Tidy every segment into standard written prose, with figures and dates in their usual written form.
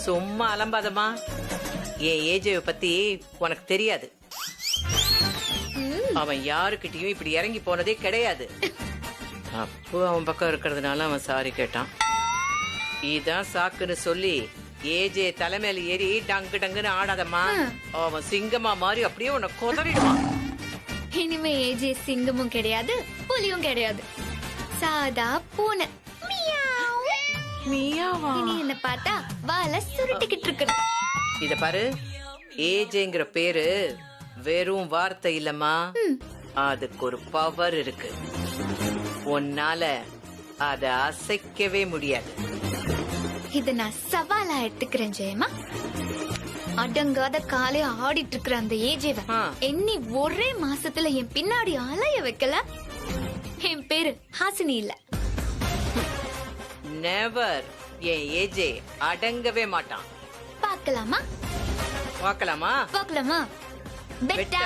சும்மா அலம்பாதமா. என் ஏஜேவை பத்தி உனக்கு தெரியாது. அவன் யாருக்கிட்டயும் இப்படி இறங்கி போனதே கிடையாது. அப்போ அவன் பக்கம் இருக்கிறதுனால அவன் சாரி கேட்டான். இதான் சாக்குன்னு சொல்லி ஏஜே தலைமையில ஏறி டங்கு டங்குன்னு ஆடாதம்மா. அவன் சிங்கமா மாறி அப்படியே உன்னை கொதறிடுவான். இனிமே ஏஜே சிங்கமும் கிடையாது, புலியும் கிடையாது, சாதா பூனை. மியாவா? இனி என்ன பார்த்தா வால சுருட்டிக்கிட்டு இருக்கணும். இத பாரு, ஏஜேங்கிற பேரு வெறும் வார்த்தை இல்லம்மா, அதுக்கு ஒரு பவர் இருக்கு. உன்னால அத அசைக்கவே முடியாது. இத நான் சவாலா எடுத்துக்கிறேன் ஜெயமா. அடங்காத காலை ஆடிட்டு இருக்கிற அந்த ஏஜேவ எண்ணி ஒரே மாசத்துல என் பின்னாடி அலைய வைக்கல. என் பேரு ஹாசினி இல்ல. நெவர். என் ஏஜே அடங்கவே மாட்டான். பார்க்கலாமா? பார்க்கலாமா? பார்க்கலாமா? பெட்டா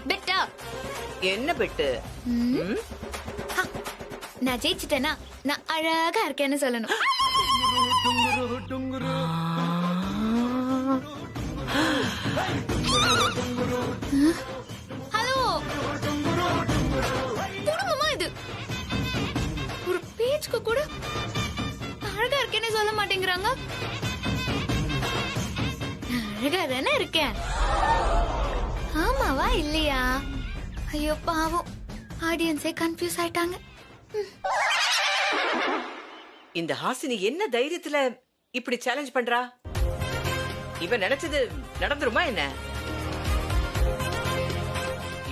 பெட்டா. என்ன பெட்டு? நான் ஜெயிச்சிட்டேனா நான் அழகா இருக்கேன்னு சொல்லணும். ஹலோ, குடும்பமா இது? ஒரு பேச்சுக்கு கூட அழகா இருக்கேன்னு சொல்ல மாட்டேங்கிறாங்க. அழகா தானே இருக்கேன். ஆமாவா இல்லையா? ஐயோ பாவம், ஆடியன்ஸே கன்ஃபியூஸ் ஆயிட்டாங்க. இந்த ஹாசினி என்ன தைரியத்துல இப்படி சேலஞ்ச் பண்றா? இவன் நினைச்சது நடந்துருமா என்ன?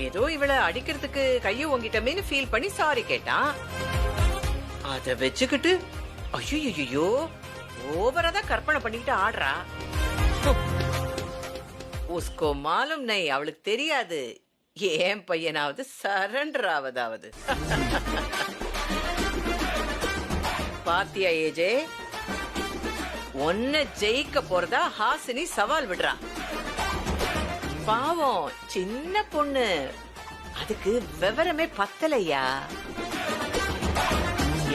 ஏதோ இவளை அடிக்கிறதுக்கு கைய ஓங்கிட்டமேன்னு ஃபீல் பண்ணி சாரி கேட்டான். அத வச்சுக்கிட்டு ஐயோ ஓவரா தான் கற்பனை பண்ணிக்கிட்டு ஆடுறா. உஸ்கோ மாலும் நை, அவளுக்கு தெரியாது ஏன் பையனாவது சரண்டர் ஆவதாவது. பாத்தியா ஏஜே, ஒன்ன ஜெயிக்க போறதா ஹாசினி சவால் விடுறா. பாவம் சின்ன பொண்ணு, அதுக்கு விவரமே பத்தலையா.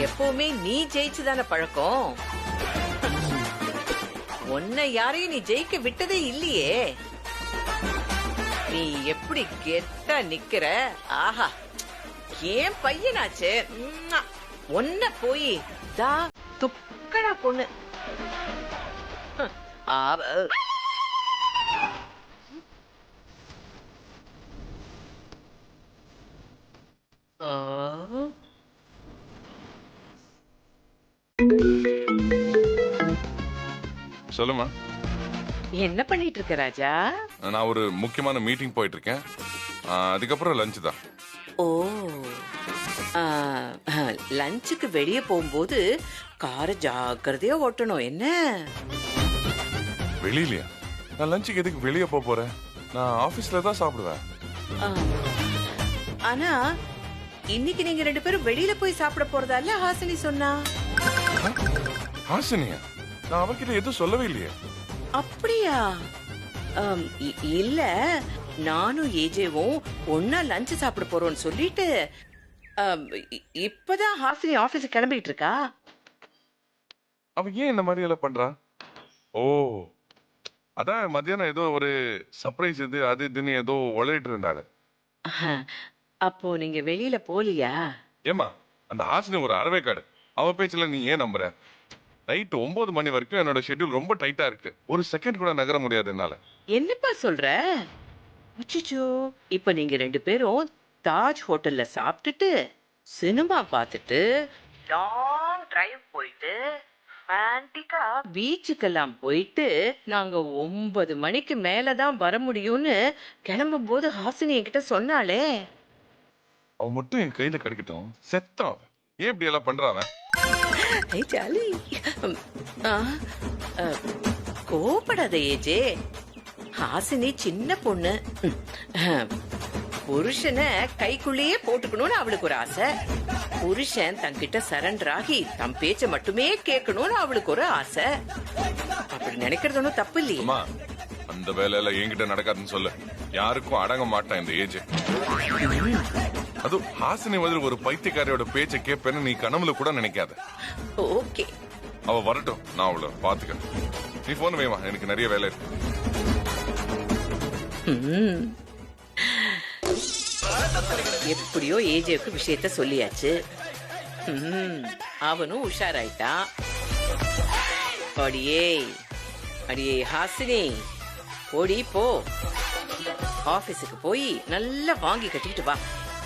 எப்பவுமே நீ ஜெயிச்சுதான பழக்கம். உன்னை யாரையும் நீ ஜெயிக்க விட்டதே இல்லையே. நீ எப்படி கெத்தா நிக்கிற. ஆஹா, ஏன் பையனாச்சு. ஒன்ன போய் தா துக்கடா பொண்ணு. சொல்லுமா. என்ன பண்ணிட்டு இருக்க ராஜா? நான் ஒரு முக்கியமான மீட்டிங் போயிட்டு இருக்கேன். அதுக்கப்புறம் லஞ்ச் தான். ஓ, லஞ்சுக்கு வெளியே போகும்போது காரை ஜாக்கிரதையா ஓட்டணும் என்ன? வெளியிலயா? நான் லஞ்சுக்கு எதுக்கு வெளியே போறேன்? நான் ஆபீஸ்ல தான் சாப்பிடுவேன். ஆனா இன்னைக்கு நீங்க ரெண்டு பேரும் வெளியில போய் சாப்பிட போறதால ஹாசினி சொன்னா. ஹாசினியா? நான் அவகிட்ட எதுவும் சொல்லவே இல்லையே. அப்படியா? இல்ல, நானும் ஏஜேவும் ஒன்னா லஞ்ச் சாப்பிட போறோம்னு சொல்லிட்டு இப்பதான் ஹாசினி ஆபீஸ் கிளம்பிட்டு இருக்கா. அவ ஏன் இந்த மாதிரி எல்லாம் பண்றா? ஓ, அதான் மத்தியானம் ஏதோ ஒரு சர்ப்ரைஸ் இது அது இதுன்னு ஏதோ உழையிட்டு இருந்தாரு. அப்போ நீங்க வெளியில போலியா? ஏமா, அந்த ஹாசினி ஒரு அறவேக்காடு. அவ பேச்சுல நீ ஏன் நம்புற? நைட் 9 மணி வரைக்கும் என்னோட ஷெட்யூல் ரொம்ப டைட்டா இருக்கு. ஒரு செகண்ட் கூட நகர முடியாது என்னால. என்னப்பா சொல்ற? அச்சச்சோ, இப்ப நீங்க ரெண்டு பேரும் தாஜ் ஹோட்டல்ல சாப்பிட்டுட்டு சினிமா பார்த்துட்டு லாங் டிரைவ் போயிட்டு ரொமான்டிக்கா பீச்சுக்கெல்லாம் போயிட்டு நாங்க 9 மணிக்கு மேலதான் வர முடியும்னு கிளம்பும் போது ஹாசினி என்கிட்ட சொன்னாலே. அவ மட்டும் என் கையில கிடைக்கட்டும், செத்தான். ஏன் இப்படி எல்லாம் பண்றான்? கோபப்படாத ஏஜே. ஹாசினி சின்ன பொண்ணு. புருஷனை கைக்குள்ளேயே போட்டுக்கணும்னு அவளுக்கு ஒரு ஆசை. புருஷன் தன்கிட்ட சரண்டர் ஆகி தம் பேச்ச மட்டுமே கேட்கணும்னு அவளுக்கு ஒரு ஆசை. அப்படி நினைக்கிறது ஒன்னும் தப்பு இல்லையே. அந்த வேலையில என்கிட்ட நடக்காதுன்னு சொல்லு. யாருக்கும் அடங்க மாட்டான் இந்த ஏஜ். அது ஹாசினி மாதிரி ஒரு பைத்தியக்காரியோட பேச்ச கேட்பேன்னு நீ கனவுல கூட நினைக்காத. ஓகே, அவ வரட்டும், நான் அவளை பாத்துக்கிறேன். நீ போன் வைமா, எனக்கு நிறைய வேலை இருக்கு. எப்படியோ ஏஜேவுக்கு விஷயத்த சொல்லியாச்சு. அவனும் உஷாராயிட்டான். அடியே அடியே ஹாசினி, ஓடி போ, ஆபீஸுக்கு போய் நல்லா வாங்கி கட்டிக்கிட்டு வா.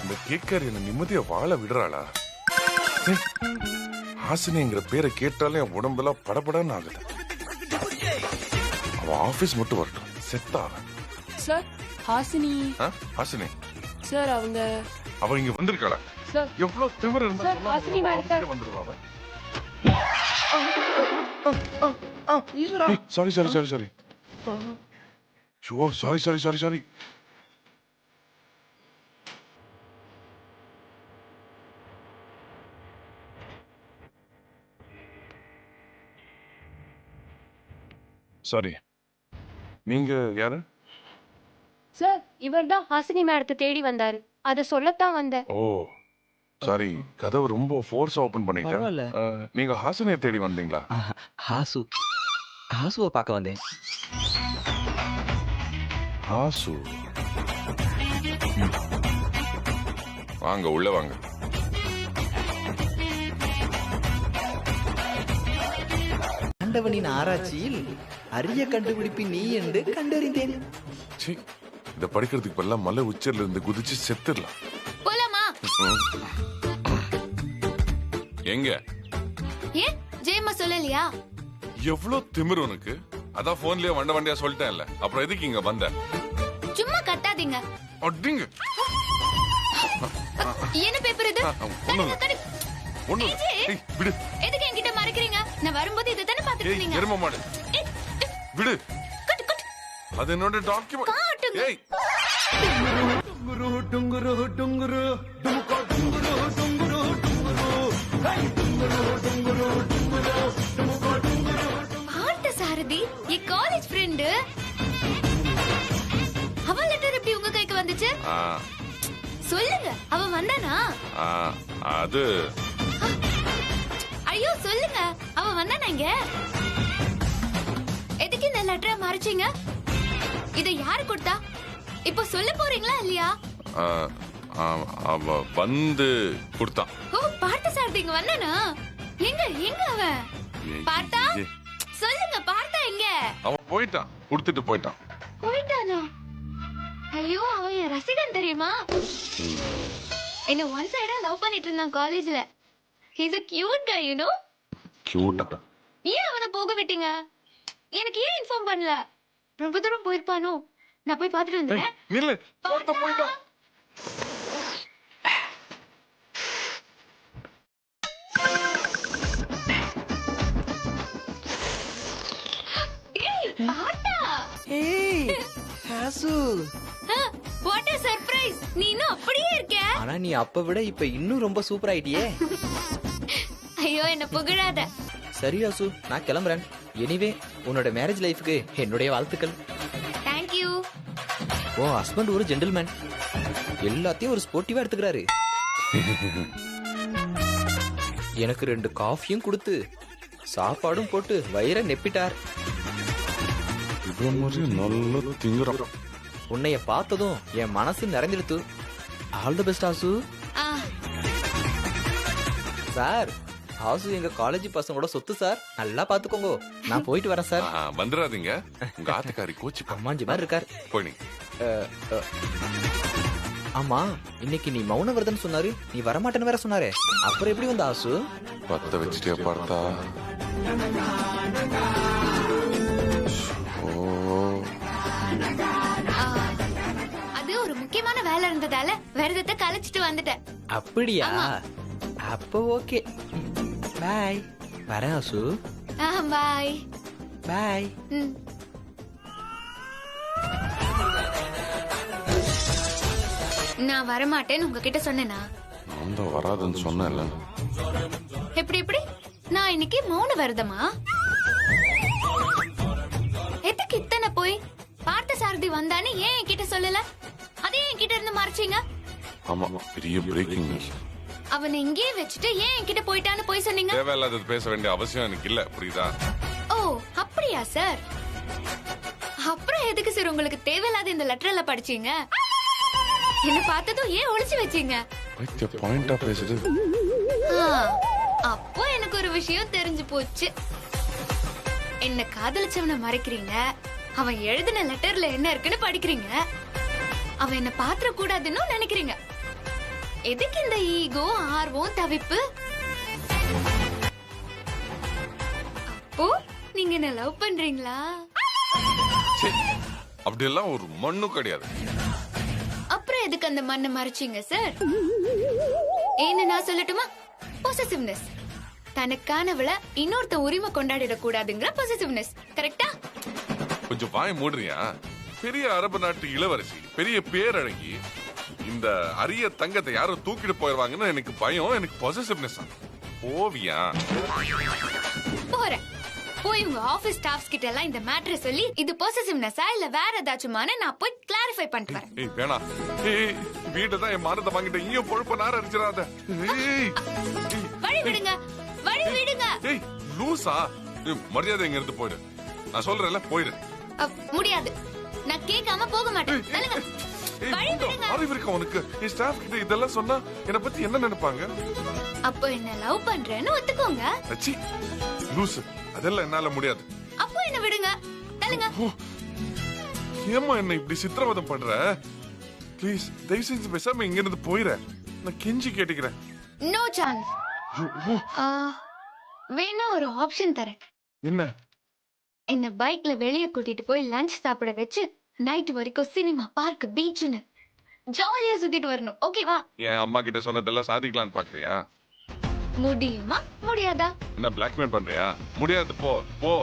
இந்த கேக்கர் என்ன நிம்மதியா வாழ விடுறாளா? ஹாசினிங்கிற பேரை கேட்டாலே என் உடம்பெல்லாம் படபடன்னு ஆகுது. அவ ஆபீஸ் மட்டும் வரட்டும், செத்தா அவன். சார் ஹாசினி. ஹாசினி சார் அவங்க அவ இங்க வந்திருக்காளா? சார் எவ்வளவு திமிரு இருந்தா சார், ஹாசினி மேடம் சார். வந்துருவா அவ. Sorry sorry sorry sorry. Sorry sorry sorry sorry. Sorry, நீங்க யாரு? சார் இவர் தான் ஹாசினி மேடத்தை தேடி வந்தாரு, அதை சொல்லத்தான் வந்தேன். ஓ சாரி, கதவு ரொம்ப ஃபோர்ஸா ஓபன் பண்ணிட்டேன். பரவாயில்ல. நீங்க ஹாசினியை தேடி வந்தீங்களா? ஹாசுவை பார்க்க வந்தேன். ஹாசு, வாங்க உள்ள வாங்க. ஆண்டவனின் ஆராய்ச்சியில் அரிய கண்டுபிடிப்பு நீ என்று கண்டறிந்தேன். சீ, இத படிக்கிறதுக்கு பதிலா மலை உச்சில இருந்து குதிச்சு செத்துடலாம். போலாமா? எங்க? ஏன் ஜெயம்மா சொல்லலையா? எவ்வளவு திமிரு உனக்கு? அதான் போன்லயே வண்ட வண்டியா சொல்லிட்டேன்ல, அப்புறம் எதுக்கு இங்க வந்த? சும்மா கத்தாதீங்க. அடிங்க. என்ன பேப்பர் இது? ஒண்ணுங்க. ஒண்ணு. ஏய், விடு. எதுக்கு என்கிட்ட மறைக்கிறீங்க? நான் வரும்போது இதை தானே பாத்துட்டு ஏய், இருந்தீங்க. எரும மாடு. விடு. கட்டு கட்டு. அது என்னோட டாக்குமெண்ட். காட்டுங்க. ஏய், டுங்குரு டுங்குரு டுங்குரு டுமுகோ டுங்குரு டுங்குரு டுங்குரு ஹை டுங்குரு டுங்குரு டுங்குரு டுமுகோ டுங்குரு. பார்த்த சாரதி என் காலேஜ் ஃப்ரெண்டு. அவ லெட்டர் எப்படி உங்க கைக்கு வந்துச்சு? ஆ, சொல்லுங்க, அவ வந்தானா? ஆ, அது ஐயோ சொல்லுங்க, அவ வந்தானா இங்க? எதுக்கு இந்த லெட்டரை மறைச்சீங்க? இதை யாரு கொடுத்தா? இப்போ சொல்ல போறீங்களா இல்லையா? ஆ, அவ வந்து கொடுத்தான். ஓ, பார்த்த சாரதி இங்க வந்தானா? எங்க எங்க அவன்? பார்த்தா? சொல்லுங்க, பார்த்தா எங்க? அவன் போயிட்டான், கொடுத்துட்டு போயிட்டான். போயிட்டானா? ஐயோ, அவன் என் ரசிகன் தெரியுமா? என்ன ஒன் சைடா லவ் பண்ணிட்டு இருந்தான் காலேஜ்ல. He's a cute guy, you know? கியூட்டா. ஏன் அவனை போக விட்டீங்க? எனக்கு ஏன் இன்ஃபார்ம் பண்ணல? ரொம்ப தூரம் போயிருப்பானோ? நான் போய் பார்த்துட்டு வந்துடுறேன். நில்லு. போயிட்டான். ஏய், பார்த்தா? ஏய் ஹாசு, What a surprise! நீ இன்னும் அப்படியே இருக்க? ஆனா நீ அப்ப விட இப்ப இன்னும் ரொம்ப சூப்பர் ஆயிட்டியே. ஐயோ, என்ன புகழாத. சரி ஹாசு, நான் கிளம்புறேன். எனிவே உன்னோட மேரேஜ் லைஃப்க்கு என்னுடைய வாழ்த்துக்கள். Thank you. ஓ ஹஸ்பண்ட் ஒரு ஜென்டில்மேன், எல்லாத்தையும் ஒரு ஸ்போர்ட்டிவா எடுத்துக்கிறாரு. எனக்கு 2 காஃபியும் கொடுத்து சாப்பாடும் போட்டு வயிறை நெப்பிட்டார். இவன் மாதிரி நல்ல திங்குறான். உன்னைய பார்த்ததும் என் மனசு நிறைஞ்சிடுத்து. ஆல் தி பெஸ்ட் ஆசு. ஆ, சார், ஆசு எங்க காலேஜ் பசங்களோட சொத்து சார், நல்லா பாத்துக்கோங்க. நான் போயிட்டு வரேன் சார். வந்துடாதீங்க, உங்க ஆத்துக்காரி கோச்சு அம்மாஞ்சி மாதிரி இருக்கார். போய் நீ. ஆமா, இன்னைக்கு நீ மௌன விரதம் சொன்னாரு, நீ வரமாட்டேன்னு வேற சொன்னாரே, அப்புறம் எப்படி வந்த ஆசு? பத்த வச்சுட்டே பார்த்தா. அது ஒரு முக்கியமான வேலை இருந்ததால விரதத்தை கலைச்சிட்டு வந்துட்டேன். அப்படியா? அப்ப ஓகே, பாய். வரேன் ஆசு. பாய் பாய். நான் வரமாட்டேன்னு உங்ககிட்ட சொன்னேனா? நான் தான் வராதுன்னு சொன்னேன்ல. எப்படி எப்படி? நான் இன்னைக்கு மௌன விரதமா? எதுக்கு இத்தனை போய்? பார்த்த சாரதி வந்தானே ஏன் என்கிட்ட சொல்லல? அதே என்கிட்ட இருந்து மறைச்சீங்க. ஆமா, பெரிய பிரேக்கிங் நியூஸ். அவனை இங்கேயே வச்சுட்டு ஏன் என்கிட்ட போயிட்டான்னு போய் சொன்னீங்க? தேவையில்லாதது பேச வேண்டிய அவசியம் எனக்கு இல்ல, புரியுதா? ஓ, அப்படியா? அப்படியா சார்? அப்புறம் எதுக்கு சார் உங்களுக்கு தேவையில்லாத இந்த லெட்டர்ல படிச்சீங்க? என்ன பார்த்ததும் ஏன் ஒளிச்சு வச்சீங்க? பாயிண்டா பேசுது. அப்போ எனக்கு ஒரு விஷயம் தெரிஞ்சு போச்சு. என்ன காதலிச்சவனை மறைக்கிறீங்க, அவன் எழுதின லெட்டர்ல என்ன இருக்குன்னு படிக்கிறீங்க, அவன் என்ன பாத்திர கூடாதுன்னு நினைக்கிறீங்க. எதுக்கு இந்த ஈகோ, ஆர்வம், தவிப்பு? அப்போ நீங்க என்ன லவ் பண்றீங்களா? அப்படியெல்லாம் ஒரு மண்ணு கிடையாது. அப்புறம் எதுக்கு அந்த மண்ணை மறைச்சீங்க சார்? ஏன்னு நான் சொல்லட்டுமா? பொசசிவ்னஸ். தனக்கானவள இன்னொருத்த உரிமை கொண்டாடிட கூடாதுங்கிற பொசசிவ்னஸ். கரெக்டா? கொஞ்சம் வாய் மூடுறியா? பெரிய அரபு நாட்டு இளவரசி, பெரிய பேரழகி, இந்த அரிய தங்கத்தை யாரும் தூக்கிட்டு போயிருவாங்கன்னு எனக்கு பயம். எனக்கு பொசசிவ்னஸ். ஓவியா போறேன். போய் உங்க ஆபீஸ் ஸ்டாஃப்ஸ் கிட்ட எல்லாம் இந்த மேட்டரை சொல்லி இது பொசசிவ்னஸா இல்ல வேற ஏதாச்சுமான்னு நான் போய் கிளாரிஃபை பண்ணிட்டு வரேன். ஏய் வேணா. ஏய் வீட்டை தான் என் மானத்தை வாங்கிட்ட. இங்கேயும் பொழுப்ப நார அடிச்சிடாத. ஏய் வழி விடுங்க, வழி விடுங்க. ஏய் லூசா. மரியாதை இங்க இருந்து போயிடு. நான் சொல்றேன்ல போயிடு. முடியாது. நான் கேட்காம போக மாட்டேன். தள்ளுங்க. வழி விடுங்க. அறிவு இருக்கா உனக்கு? என் ஸ்டாஃப் கிட்ட இதெல்லாம் சொன்னா என்ன பத்தி என்ன நினைப்பாங்க? அப்போ என்ன லவ் பண்றேன்னு ஒத்துக்கோங்க. அச்சி லூசு. அதெல்லாம் என்னால முடியாது. அப்போ என்ன விடுங்க. தள்ளுங்க. ஏம்மா என்ன இப்படி சித்திரவதம் பண்ற? ப்ளீஸ் தயவு செஞ்சு பேசாம இங்க இருந்து போயிரு. நான் கெஞ்சி கேட்டுக்கிறேன். No chance. வேணா ஒரு ஆப்ஷன் தரேன். என்ன? என்ன பைக்ல வெளிய கூட்டிட்டு போய் லஞ்ச் சாப்பிட வச்சு நைட் வரைக்கும் சினிமா, பார்க், பீச்னு ஜாலியா சுத்திட்டு வரணும். ஓகேவா? என் அம்மா கிட்ட சொன்னதெல்லாம் சாதிக்கலாம்னு பாக்குறியா? முடியுமா முடியாதா? என்ன பிளாக்மெயில் பண்றியா? முடியாது. போ போ.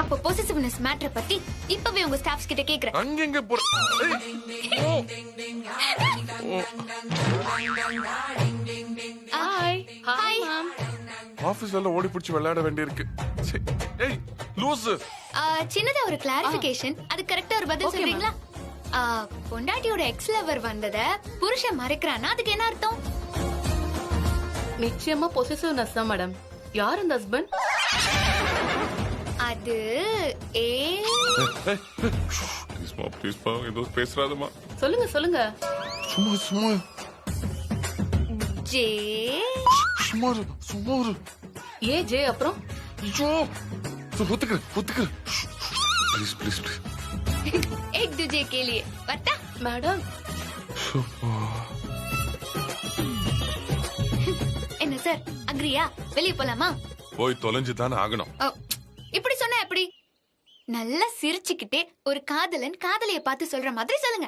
அப்ப பொசசிவ்னஸ் மேட்டர் பத்தி இப்பவே உங்க ஸ்டாஃப்ஸ் கிட்ட கேக்குறேன். அங்க எங்க போ? Hi hi. ஆபீஸ்ல ஓடி பிடிச்சு விளையாட வேண்டியிருக்கு. ஏய் லூசு. சின்னதா ஒரு கிளாரிபிகேஷன். அது கரெக்டா ஒரு பதில் சொல்றீங்களா? பொண்டாட்டியோட எக்ஸ் லவர் வந்தத புருஷன் மறைக்கிறானா அதுக்கு என்ன அர்த்தம்? நிச்சயமா பொசசிவ்னஸ் தான் மேடம். யார் அந்த ஹஸ்பண்ட்? அது ப்ளீஸ் ஏதோ பேசுறாதமா. சொல்லுங்க சொல்லுங்க. சும்மா சும்மா ஜே. சும்மா சும்மா. ஏ ஜே அப்புறம்? ஐயோ ஒத்துக்கிறேன். Please please please. एक दूजे के लिए बता மேடம். என்ன சார் அக்ரியா? வெளிய போலாமா? போய் தொலைஞ்சு தானே ஆகணும். இப்படி சொன்னா எப்படி? நல்லா சிரிச்சுக்கிட்டே ஒரு காதலன் காதலிய பார்த்து சொல்ற மாதிரி சொல்லுங்க.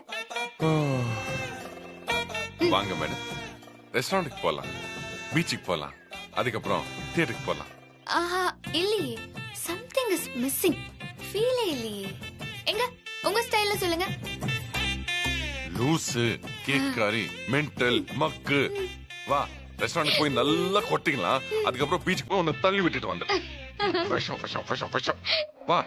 வாங்க மேடம், ரெஸ்டாரண்ட்டுக்கு போலாம், பீச்சுக்கு போலாம், அதுக்கப்புறம் தியேட்டருக்கு போலாம். ஆஹா இல்லையே, சம்திங் இஸ் மிஸ்ஸிங். ஃபீலே இல்லையே. எங்க உங்க ஸ்டைல்ல சொல்லுங்க. லூசு, கேக்காரி, மென்டல், மக்கு. வா ரெஸ்டாரண்ட் போய் நல்லா கொட்டிக்கலாம், அதுக்கப்புறம் பீச்சுக்கு போய் உன்னை தள்ளி விட்டுட்டு வந்துடு. வா.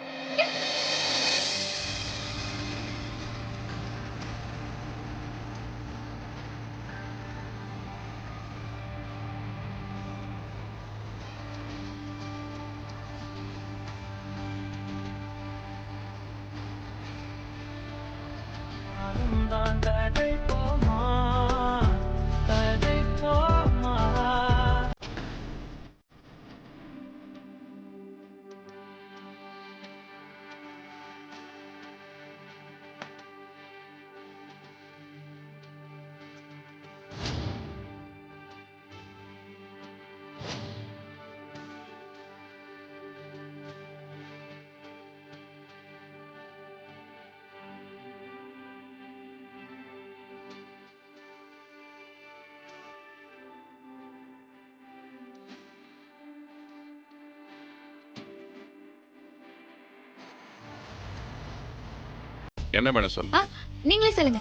என்ன மேடம் சொல்லு? நீங்களே சொல்லுங்க.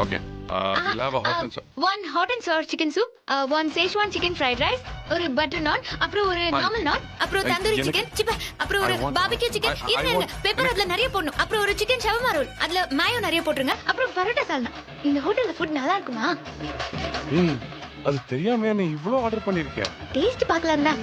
Okay, we'll have a hot and sour. One hot and sour chicken soup, one Szechuan chicken fried rice, ஒரு பட்டர் நான், அப்புறம் ஒரு நார்மல் நான், அப்புறம் தந்தூரி சிக்கன், அப்புறம் ஒரு பார்பிக்யூ சிக்கன். இருங்க, பெப்பர் அதுல நிறைய போடணும். அப்புறம் ஒரு சிக்கன் ஷவர்மா ரோல், அதுல மாயோ நிறைய போட்டுருங்க. அப்புறம் பரோட்டா சால்னா. இந்த ஹோட்டல்ல ஃபுட் நல்லா இருக்குமா? அது தெரியாம நீ இவ்ளோ ஆர்டர் பண்ணிருக்க? டேஸ்ட் பார்க்கலாம் தான்.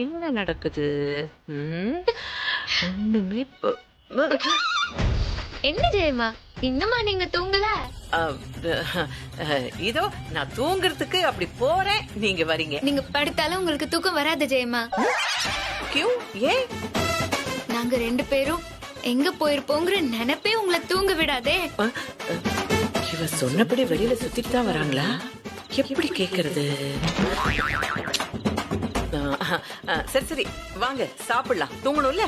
என்ன நடக்குது? ஒண்ணுமே என்ன ஜெயமா இன்னுமா நீங்க தூங்கல? இதோ நான் தூங்குறதுக்கு அப்படி போறேன், நீங்க வரீங்க. நீங்க படுத்தாலும் உங்களுக்கு தூக்கம் வராது ஜெயமா. கியூ ஏன்? நாங்க 2 பேரும் எங்க போயிருப்போங்கிற நினைப்பே உங்களை தூங்க விடாதே. இவ சொன்னபடி வெளியில சுத்திட்டு தான் வராங்களா? எப்படி கேக்குறது? சரி சரி வாங்க சாப்பிடலாம், தூங்கணும்ல.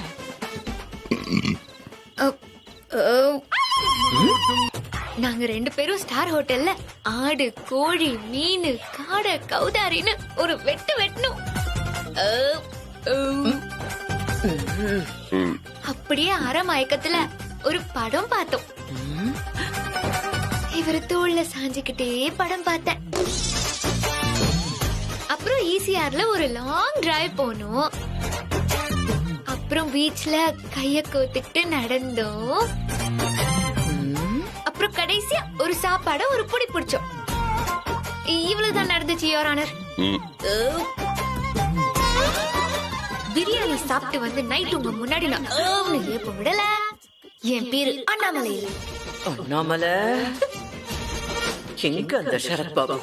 நாங்க 2 பேரும் ஸ்டார் ஹோட்டல்ல ஆடு, கோழி, மீன், காடை, கௌதாரின்னு ஒரு வெட்டு வெட்டணும். அப்படியே அரை மயக்கத்துல ஒரு படம் பார்த்தோம். இவரு தோல்ல சாஞ்சுக்கிட்டே படம் பார்த்தேன். அப்புறம் ஈசிஆர்ல ஒரு லாங் டிரைவ் போனோம். அப்புறம் பீச்ல கைய கோத்துக்கிட்டு நடந்தோம். அப்புறம் கடைசியா ஒரு சாப்பாட ஒரு புடி பிடிச்சோம். இவ்வளவுதான் நடந்துச்சு யுவர் ஆனர். பிரியாணி சாப்பிட்டு வந்து நைட் உங்க முன்னாடி நான் ஏப்ப விடல. என் பேரு அண்ணாமலை. அண்ணாமலை எங்க அந்த சரத் பாபு?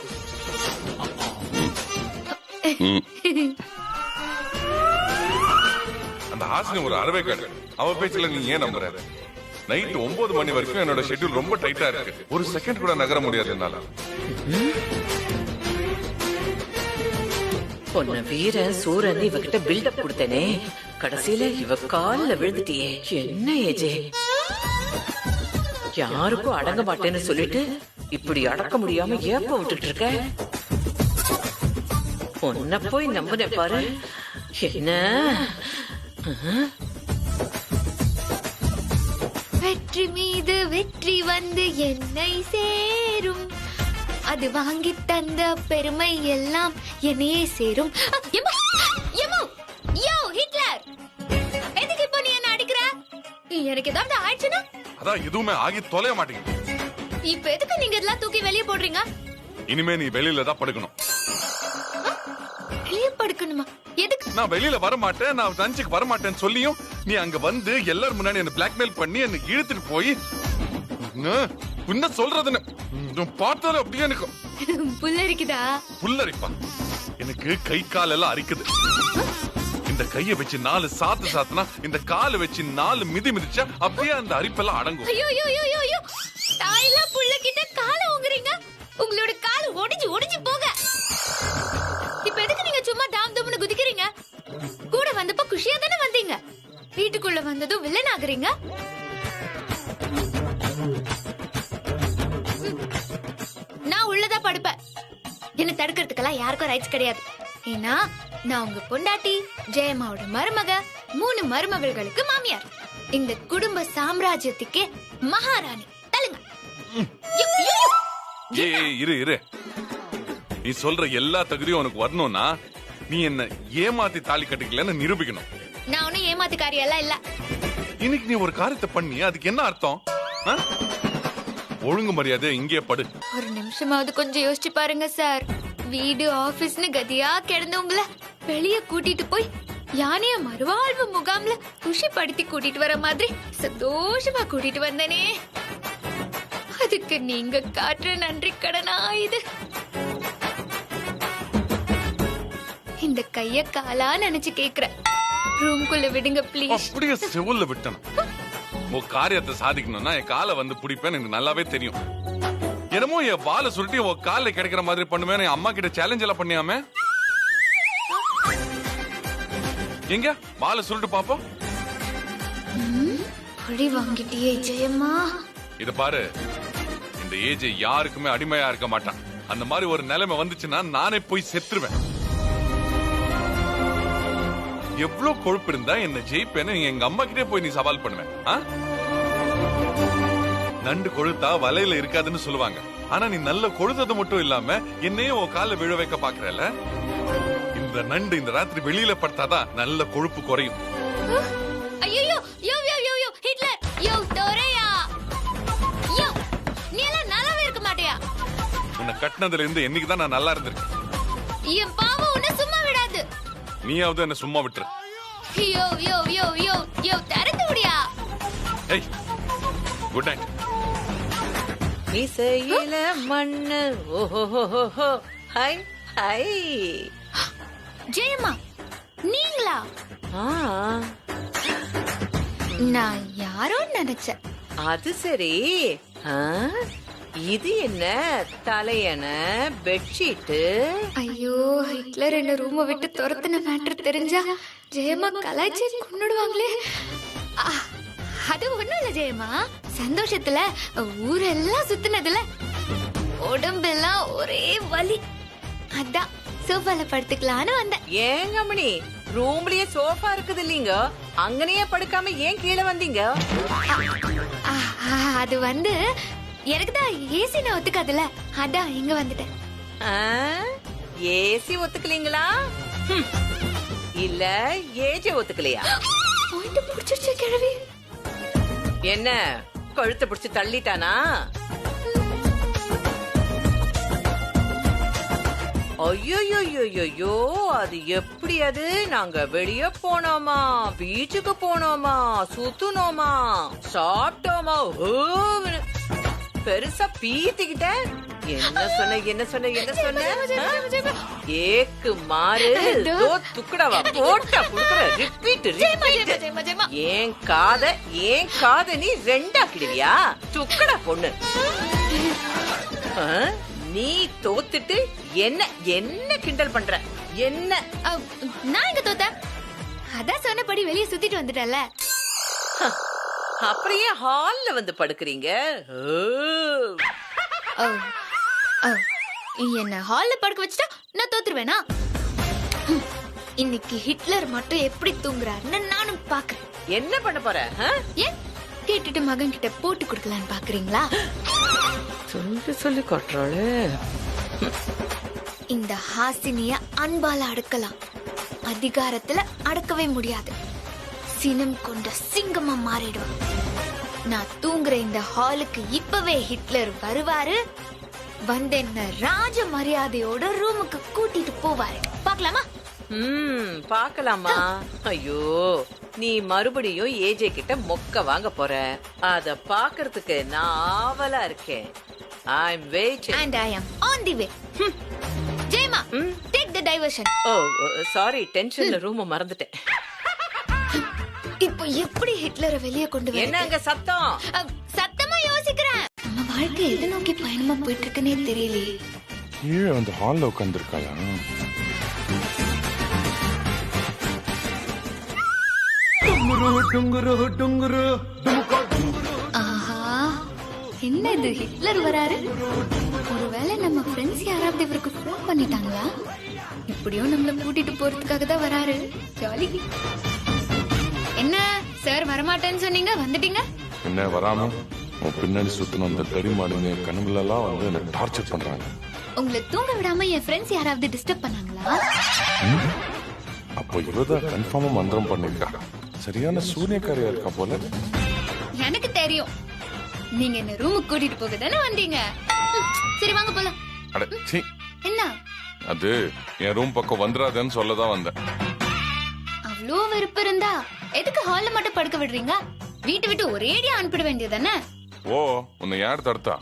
அந்த ஹாசினி ஒரு அறவே காடு. அவ பேச்சுல நீ ஏன் நம்புற? நைட் 9 மணி வரைக்கும் என்னோட ஷெட்யூல் ரொம்ப டைட்டா இருக்கு. ஒரு செகண்ட் கூட நகர முடியாது என்னால. பொன்ன வீர சூரன் இவகிட்ட பில்டப் கொடுத்தனே, கடைசியில இவ கால்ல விழுந்துட்டியே. என்ன ஏஜே, யாருக்கும் அடங்க மாட்டேன்னு சொல்லிட்டு இப்படி அடக்க முடியாம ஏப்ப விட்டுட்டு இருக்க? பொன்ன போய் நம்புனே பாரு. என்ன வெற்றி மீது வெற்றி வந்து என்னை சேரும், அது வாங்கி தந்த பெருமை எல்லாம் என்னையே சேரும். ஹிட்லர், எதுக்கு இப்போ நீ என்ன அடிக்கிற? எனக்கு ஏதாவது ஆயிடுச்சுன்னா? அதான் எதுவுமே ஆகி தொலைய மாட்டேங்குது. இப்ப எதுக்கு நீங்க இதெல்லாம் தூக்கி வெளியே போடுறீங்க? இனிமே நீ வெளியில தான் படுக்கணும். வெளியே படுக்கணுமா? எதுக்கு? நான் வெளியில வர மாட்டேன், நான் லஞ்சுக்கு வர மாட்டேன்னு சொல்லியும் நீ அங்க வந்து எல்லாரும் முன்னாடி என்ன பிளாக்மெயில் பண்ணி என்ன இழுத்துட்டு போய் என்ன சொல்றதுன்னு பார்த்தாலே அப்படியே எனக்கு புல்லரிக்குதா? புல்லரிப்பா. எனக்கு கை கால் எல்லாம் அரிக்குது. இந்த கைய வச்சு 4 சாத்துனா இந்த காலை வச்சு 4 மிதிச்சா அப்படியே அந்த அரிப்பெல்லாம் அடங்கும். ஐயோ ஐயோ ஐயோ ஐயோ, தாயில புள்ள கிட்ட காலை ஊங்குறீங்க. உங்களோட கால் ஒடிஞ்சு போக. இப்ப எதுக்கு நீங்க சும்மா டாம் டம்னு குதிக்கிறீங்க? கூட வந்தப்ப குஷியா தானே வந்தீங்க. வீட்டுக்குள்ள வந்ததும் வில்லன் ஆகுறீங்க. நான் உள்ளதா படுப்பேன். என்ன தடுக்கிறதுக்கெல்லாம் யாருக்கும் ரைட்ஸ் கிடையாது. ஏன்னா நான் உங்க பொண்டாட்டி, ஜெயம்மாவோட மருமக, 3 மருமகள்களுக்கு மாமியார், இந்த குடும்ப சாம்ராஜ்யத்துக்கே மகாராணி. தள்ளுங்க. இரு, நீ சொல்ற எல்லா தகுதியும் உனக்கு வரணும்னா நீ என்ன ஏமாத்தி தாலி கட்டிக்கலன்னு நிரூபிக்கணும். நான் ஒன்னும் ஏமாத்துக்காரியெல்லாம் இல்ல. இன்னைக்கு நீ ஒரு காரியத்தை பண்ணி அதுக்கு என்ன அர்த்தம்? ஒழுங்கு மரியாதை இங்கே படு. ஒரு நிமிஷமாவது கொஞ்சம் யோசிச்சு பாருங்க சார். வீடு ஆபீஸ்னு கதியா கிடந்தவங்கள வெளிய கூட்டிட்டு போய் யானைய மறுவாழ்வு முகாம்ல குஷிப்படுத்தி கூட்டிட்டு வர மாதிரி சந்தோஷமா கூட்டிட்டு வந்தனே, அதுக்கு நீங்க காட்டுற நன்றி கடனா இது? இந்த கைய காலா நினைச்சு கேக்குறேன். ரூம்குள்ள விடுங்க ப்ளீஸ். அப்படியே செவுல்ல விட்டணும். உன் காரியத்தை சாதிக்கணும்னா என் காலை வந்து பிடிப்பேன் எனக்கு நல்லாவே தெரியும். என்னமோ என் பாலை சுருட்டி உன் கால கிடைக்கிற மாதிரி பண்ணுவேன். என் அம்மா கிட்ட சேலஞ்ச் எல்லாம் பண்ணியாம எங்க பாலை சுருட்டு பாப்போம். பழி வாங்கிட்டியே ஜெயம்மா. இத பாரு, இந்த ஏஜ் யாருக்குமே அடிமையா இருக்க மாட்டான். அந்த மாதிரி ஒரு நிலைமை வந்துச்சுன்னா நானே போய் செத்துருவேன். எவ்வளவு கொழுப்பு இருந்தா என்ன ஜெயிப்பேன்னு எங்க அம்மா கிட்டே போய் நீ சவால் பண்ணுவேன். நண்டு கொழுத்தா வலையில இருக்காதுன்னு சொல்லுவாங்க. ஆனா நீ நல்ல கொழுத்தது மட்டும் இல்லாம என்னையும் உன் கால விழ வைக்க பாக்குறல. இந்த நண்டு இந்த ராத்திரி வெளியில படுத்தாதான் நல்ல கொழுப்பு குறையும். ஐயோ யோ யோ யோ யோ ஹிட்லர், யோ தோரையா, யோ நீ எல்லாம் நல்லாவே இருக்க மாட்டியா? உன்னை கட்டினதுல இருந்து என்னைக்குதான் நான் நல்லா இருந்திருக்கேன். என் பாவம் உன்னை சும்மா விடாது. நீயாவது என்ன சும்மா விட்டுரு. யோ யோ யோ யோ யோ திறந்து முடியா? ஏய் குட் நைட். இசையில மண்ணு ஓஹோ ஹை ஹை. ஜெயம்மா நீங்களா? ஆ, நான் யாரோ நினைச்சேன். அது சரி. ஆ, இது என்ன தலையண பெட்ஷீட்டு? ஐயோ ஹிட்லர் என்ன ரூமை விட்டு துரத்துன மேட்டர் தெரிஞ்சா ஜெயம்மா கலாய்ச்சி கொன்னுடுவாங்களே. அது ஒண்ணும் இல்ல ஜெயம்மா, சந்தோஷத்துல ஊரெல்லாம் சுத்தினதுல உடம்பெல்லாம் ஒரே வலி, அதான் சோஃபால படுத்துக்கலான்னு வந்தேன். ஏங்க மணி, ரூம்லயே சோஃபா இருக்குது இல்லீங்க, அங்கனையே படுக்காம ஏன் கீழே வந்தீங்க? அது வந்து எனக்கு தான் ஏசி நான் ஒத்துக்காதுல, அதான் இங்க வந்துட்டேன். ஏசி ஒத்துக்கலீங்களா? இல்ல ஏஜே ஒத்துக்கலையா? பிடிச்சிருச்சு கிழவி. என்ன கழுத்தை பிடிச்சு தள்ளிட்டானா? ஐயோ, அது எப்படி? அது நாங்க வெளிய போனோமா, பீச்சுக்கு போனோமா, சுத்துனோமா, சாப்பிட்டோமா, பெருசா பீத்திக்கிட்ட. என்ன சொன்ன? ஏக்கு மாறு துக்குடவா போட்ட புடுக்குற. ரிப்பீட். ஏன் காத நீ ரெண்டா கிடுவியா? துக்குடா பொண்ணு. நீ தோத்துட்டு என்ன கிண்டல் பண்ற? என்ன நான் இங்க தோத்தேன்? அதான் சொன்னபடி வெளியே சுத்திட்டு வந்துட்டல. அப்படியே ஹால்ல வந்து படுக்கிறீங்க. என்ன ஹால்ல படுக்க வச்சுட்டா நான் தோத்துருவேனா? இன்னைக்கு ஹிட்லர் மட்டும் எப்படி தூங்குறாருன்னு நானும் பாக்குறேன். என்ன பண்ண போற? ஏன் கேட்டுட்டு மகன் கிட்ட போட்டு கொடுக்கலான்னு பாக்குறீங்களா? சொல்லி காட்டுறாளே. இந்த ஹாசினிய அன்பால அடக்கலாம், அதிகாரத்துல அடக்கவே முடியாது. சினம் கொண்ட சிங்கமா மாறிடும். நான் தூங்குற இந்த ஹாலுக்கு இப்பவே ஹிட்லர் வருவாரு, வந்து என்ன ராஜ மரியாதையோட ரூமுக்கு கூட்டிட்டு போவாரு. பாக்கலாமா? பாக்கலாமா? ஐயோ, நீ மறுபடியும் ஏஜே கிட்ட மொக்க வாங்க போற. அத பாக்குறதுக்கு நான் ஆவலா இருக்கேன். I'm waiting. And I am on the way. ஜெயமா, take the diversion. Sorry, டென்ஷன்ல ரூம் மறந்துட்டேன். இப்போ எப்படி ஹிட்லரை வெளியே கொண்டு வர? என்னங்க சத்தம்? சத்தமா யோசிக்கிறேன். நம்ம வாழ்க்கை எதை நோக்கி பயணமா போயிட்டு இருக்குன்னே தெரியலையே. கீழே வந்து ஹால்ல உட்கார்ந்திருக்காளா? ஆஹா, என்ன இது? ஹிட்லர் வராரு. ஒருவேளை நம்ம ஃப்ரெண்ட்ஸ் யாராவது இவருக்கு ஃபோன் பண்ணிட்டாங்களா? இப்படியும் நம்மள கூட்டிட்டு போறதுக்காக தான் வராரு. ஜாலி. என்ன சார், வரமாட்டேன்னு சொன்னீங்க, வந்துட்டீங்க. என்ன வராம உன் பின்னாடி சுத்தின அந்த தடிமாடுங்க கனவுல எல்லாம் வந்து என்ன டார்ச்சர் பண்றாங்க. உங்களை தூங்க விடாம என் ஃப்ரெண்ட்ஸ் யாராவது டிஸ்டர்ப் பண்ணாங்களா? அப்போ இவதான் கன்ஃபார்மா மந்திரம் பண்ணிருக்கா. சரியான சூரியக்காரியா இருக்கா போல. எனக்கு தெரியும், நீங்க என்ன ரூமுக்கு கூட்டிட்டு போக தானே வந்தீங்க. சரி வாங்க போலாம். அட சீ, என்ன அது என் ரூம் பக்கம் வந்துடாதேன்னு சொல்லதான் வந்தேன். அவ்வளோ வெறுப்பு இருந்தா எதுக்கு ஹால்ல மட்டும் படுக்க விடுறீங்க? வீட்டை விட்டு ஒரேடியா அனுப்பிட வேண்டியதானே? ஓ, உன்னை யார் தடுத்தா?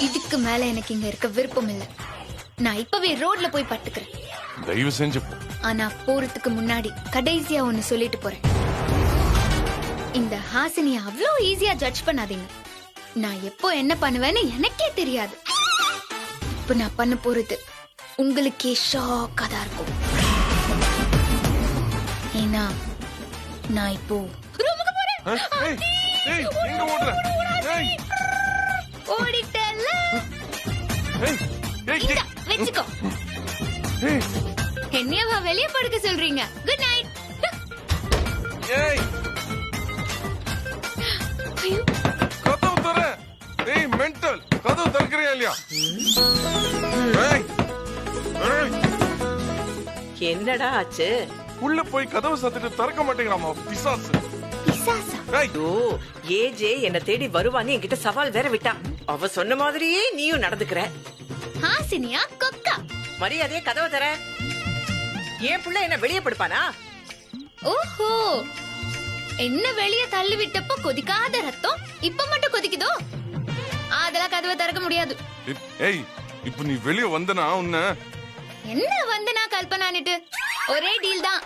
இதுக்கு மேல எனக்கு இங்க இருக்க விருப்பம் இல்ல. நான் இப்பவே ரோட்ல போய் படுத்துக்கிறேன். தயவு செஞ்சு போ. ஆனா போறதுக்கு முன்னாடி கடைசியா ஒன்னு சொல்லிட்டு போறேன். இந்த ஹாசினிய அவ்வளோ ஈஸியா ஜட்ஜ் பண்ணாதீங்க. நான் எப்போ என்ன பண்ணுவேன்னு எனக்கே தெரியாது. இப்ப நான் பண்ண போறது உங்களுக்கே ஷாக்கா தான் இருக்கும். ஏன்னா நான் இப்போ ரூமுக்கு போறேன். ஓடிட்டேல்ல, வெச்சுக்கோ. என்னையவா வெளியே படுக்க சொல்றீங்க? Good night. கதவு தர. ஏய் மென்டல், கதவு திறக்கறியா இல்லையா? என்னடா ஆச்சு? உள்ள போய் கதவு சாத்திட்டு திறக்க மாட்டேங்கிறாமா பிசாசு. பிசாசா? ஏஜே என்ன தேடி வருவான்னு என்கிட்ட சவால் வேற விட்டா. அவ சொன்ன மாதிரியே நீயும் நடந்துக்கிற. ஹாசினியா கொக்கா. மரியாதையே கதவை தர. என் புள்ள என்ன வெளியே படுப்பானா? ஓஹோ, என்ன வெளிய தள்ளி விட்டப்போ கொதிக்காத ரத்தம் இப்ப மட்டும் கொதிக்குதோ? அதெல்லாம் கதவை திறக்க முடியாது. ஏய், இப்ப நீ வெளிய வந்தனா உன்ன என்ன வந்து நான் கல்பனானிட்டு ஒரே டீல் தான்.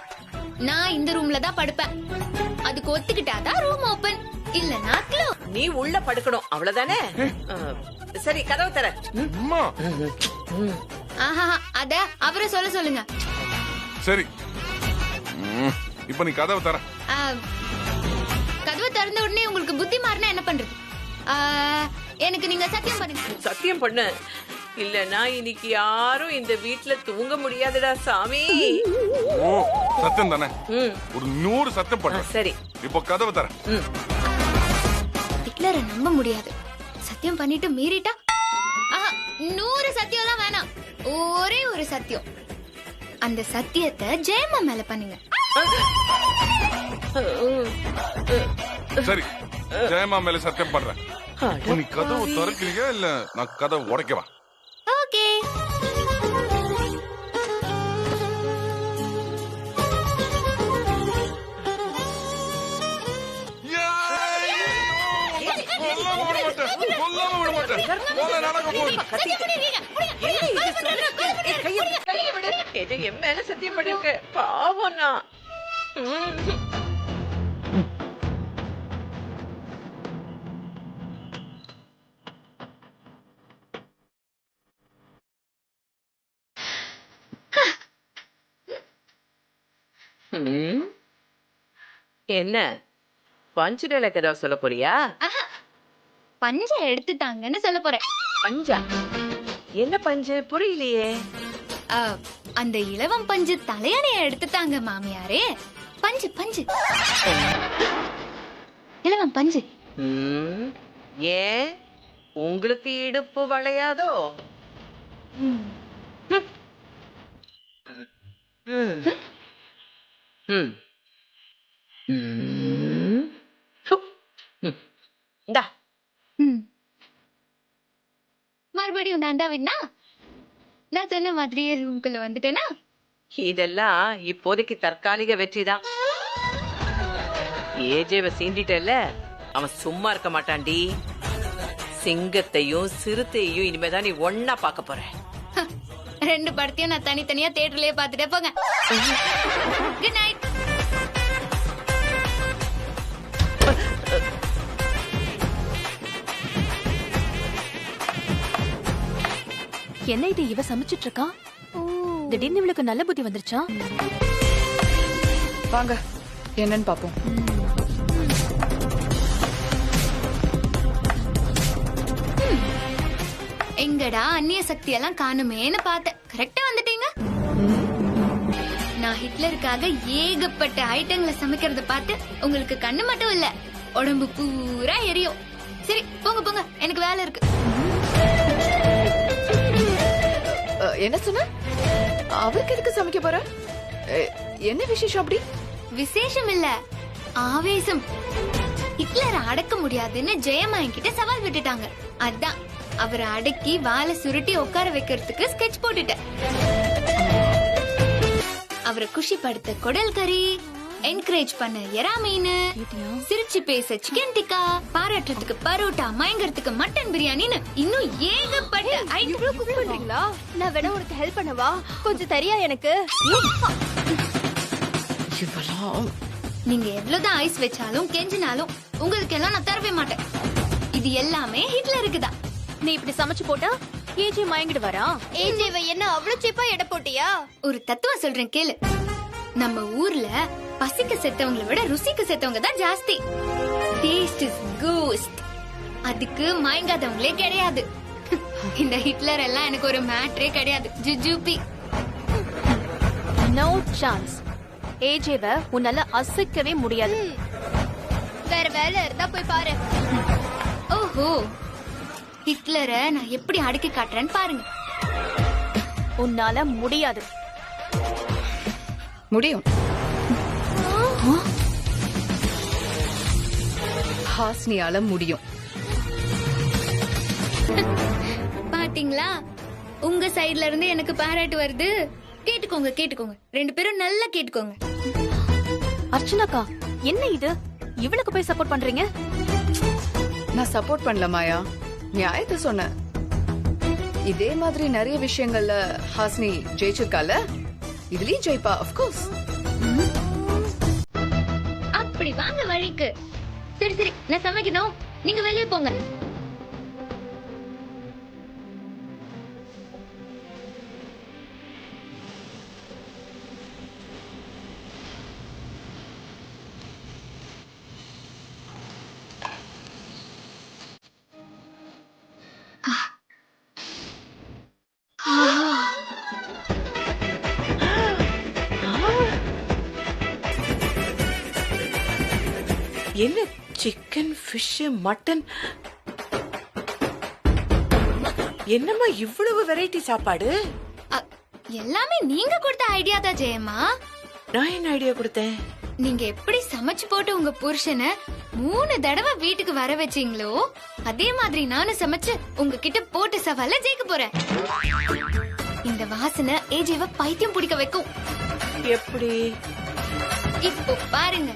நான் இந்த ரூம்ல தான் படுப்பேன். அதுக்கு ஒத்துக்கிட்டாதான் ரூம் ஓபன், இல்லனா க்ளோஸ். நீ உள்ள படுக்கணும் அவ்வளவுதானே? சரி, கதவை தர. அம்மா. ஆஹா, அத அவரை சொல்ல சொல்லுங்க. சரி, இப்ப நீ கதவை தர. ஆ, கதவை திறந்த உடனே உங்களுக்கு புத்தி மாறினா என்ன பண்றது? எனக்கு நீங்க சத்தியம் பண்ணுங்க. சத்தியம் பண்ணு, இல்லனா இன்னைக்கு யாரும் இந்த வீட்ல தூங்க முடியாதுடா சாமி. ஓ, சத்தியம் தானே? ம். ஒரு 100 சத்தியம் பண்ற. சரி. இப்போ கதவை தர. ஹிட்லரை நம்ப முடியாது. சத்தியம் பண்ணிட்டு மீறிட்டா? ஆஹா, 100 சத்தியம் எல்லாம் வேணாம். ஒரே ஒரு சத்தியம். அந்த சத்தியத்தை ஜெயம்மா மேல பண்ணுங்க. சரி, ஜெயமா மேல சத்தியம் பண்றேன். நீ கதவு திறக்கிறீங்க இல்ல நான் கதவை உடைக்கவா? ஓகே. என் மேல சத்தியம் பண்ணிருக்க, பாவம் நான். என்ன பஞ்சு நிலைக்கு ஏதாவது சொல்ல போறியா? பஞ்ச எடுத்துட்டாங்கன்னு சொல்ல போறேன். பஞ்சா? என்ன பஞ்சு புரியலையே. அந்த இலவம் பஞ்சு தலையணைய எடுத்துட்டாங்க மாமியாரே. பஞ்சு பஞ்சு இலவம் பஞ்சு. ஏன் உங்களுக்கு இடுப்பு வளையாதோ? இந்தா. மறுபடியும் நான் தான் வேணா? நான் சொன்ன மாதிரியே ரூம்குள்ள வந்துட்டேனா? இதெல்லாம் இப்போதைக்கு தற்காலிக வெற்றிதான். ஏஜேவ சீண்டிட்டல, அவன் சும்மா இருக்க மாட்டான்டி. சிங்கத்தையும் சிறுத்தையும் இனிமேதான் நீ ஒன்னா பார்க்க போற. 2 படத்தையும் நான் தனித்தனியா தியேட்டர்லயே பார்த்துட்டே போங்க. Good night. என்ன இது இவ சமைச்சிட்டு இருக்கா? திடீர்னு இவளுக்கு நல்ல புத்தி வந்துருச்சா? வாங்க என்னன்னு பாப்போம். எங்கடா அந்நிய சக்தி எல்லாம் காணுமேன்னு பார்த்தேன். கரெக்டா வந்துட்டீங்க. நான் ஹிட்லருக்காக ஏகப்பட்ட ஐட்டங்களை சமைக்கிறத பார்த்து உங்களுக்கு கண்ணு மட்டும் இல்ல, உடம்பு பூரா எரியும். சரி போங்க போங்க, எனக்கு வேலை இருக்கு. என்ன சொன்ன? அவளுக்கு எதுக்கு சமைக்க போற? என்ன விசேஷம் அப்படி? விசேஷம் இல்ல, ஆவேசம். ஹிட்லரை அடக்க முடியாதுன்னு ஜெயம்மா என்கிட்ட சவால் விட்டுட்டாங்க. அதான் அவரை அடக்கி வாழை சுருட்டி உட்கார வைக்கிறதுக்கு ஸ்கெட்ச் போட்டுட்டேன். அவரை குஷிப்படுத்த குடல் கறி, என்கரேஜ் பண்ண எறா மீன், சிரிச்சு பேச சிக்கன் டிக்கா, பாராட்டுறதுக்கு பரோட்டா, மயங்கறதுக்கு மட்டன் பிரியாணின்னு இன்னும் ஏகப்பட்ட ஐட்டம் குக் பண்றீங்களா? நான் வேணா உனக்கு ஹெல்ப் பண்ணவா? கொஞ்சம் தெரியா எனக்கு? நீங்க எவ்வளவுதான் ஐஸ் வச்சாலும் கெஞ்சினாலும் உங்களுக்கு எல்லாம் நான் தரவே மாட்டேன். இது எல்லாமே ஹிட்லருக்கு தான். நீ இப்படி சமைச்சு போட்டா ஏஜே மயங்கிடுவாரா? ஏஜேவை என்ன அவ்வளவு சீப்பா எடை போட்டியா? ஒரு தத்துவம் சொல்றேன் கேளு. நம்ம ஊர்ல பசிக்கு செத்தவங்களை விட ருசிக்கு செத்தவங்க தான் ஜாஸ்தி. Taste is cost. அதுக்கு மயங்காதவங்களே கிடையாது. இந்த ஹிட்லர் எல்லாம் எனக்கு ஒரு மேட்ரே கிடையாது. ஜுஜூபி. No chance. ஏஜேவ உன்னால அசைக்கவே முடியாது. வேற வேலை இருந்தா போய் பாரு. ஓஹோ, ஹிட்லரை நான் எப்படி அடக்கி காட்டுறேன்னு பாருங்க. உன்னால முடியாது. முடியும். ஹாஸ்னியால முடியும். பாத்தீங்களா, உங்க சைடுல இருந்து எனக்கு பாராட்டு வருது. கேட்டுக்கோங்க கேட்டுக்கோங்க, 2 பேரும் நல்லா கேட்டுக்கோங்க. அர்ச்சனாக்கா, என்ன இது? இவளுக்கு போய் சப்போர்ட் பண்றீங்க? நான் சப்போர்ட் பண்ணல மாயா, நியாயத்தை சொன்னேன். இதே மாதிரி நிறைய விஷயங்கள்ல ஹாசினி ஜெயிச்சிருக்கால, இதுலயும் ஜெயிப்பா ஆஃப் கோர்ஸ். அப்படி வாங்க வழிக்கு. சரி சரி, நான் சமைக்கணும், நீங்க வெளியே போங்க. என்ன சிக்கன், ஃபிஷ், மட்டன், என்னம்மா இவ்வளவு வெரைட்டி சாப்பாடு? எல்லாமே நீங்க கொடுத்த ஐடியா தான் ஜெயம்மா. நான் என்ன ஐடியா கொடுத்தேன்? நீங்க எப்படி சமைச்சு போட்டு உங்க புருஷனை 3 தடவை வீட்டுக்கு வர வச்சீங்களோ, அதே மாதிரி நானும் சமைச்சு உங்ககிட்ட போட்டு சவால ஜெயிக்க போறேன். இந்த வாசனை ஏஜேவ பைத்தியம் பிடிக்க வைக்கும். எப்படி? இப்போ பாருங்க.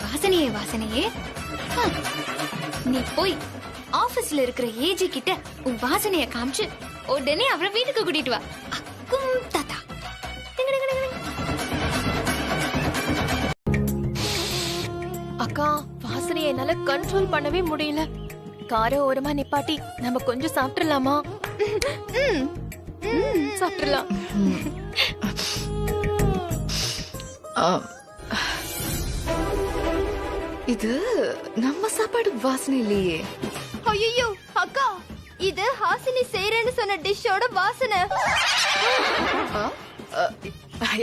வாசனையே வாசனையே, நீ போய் ஆபீஸ்ல இருக்கிற ஏஜி கிட்ட உன் வாசனைய காமிச்சு உடனே அவரை வீட்டுக்கு கூட்டிட்டு வா. அக்கும் தாத்தா. அக்கா, வாசனையை என்னால கண்ட்ரோல் பண்ணவே முடியல. கார ஓரமா நிப்பாட்டி நம்ம கொஞ்சம் சாப்பிடலாமா? சாப்பிடலாம். இது நம்ம சாப்பாடு வாசனை இல்லையே. ஐயோ அக்கா, இது ஹாசினி செய்றேன்னு சொன்ன டிஷ்ஷோட வாசனை.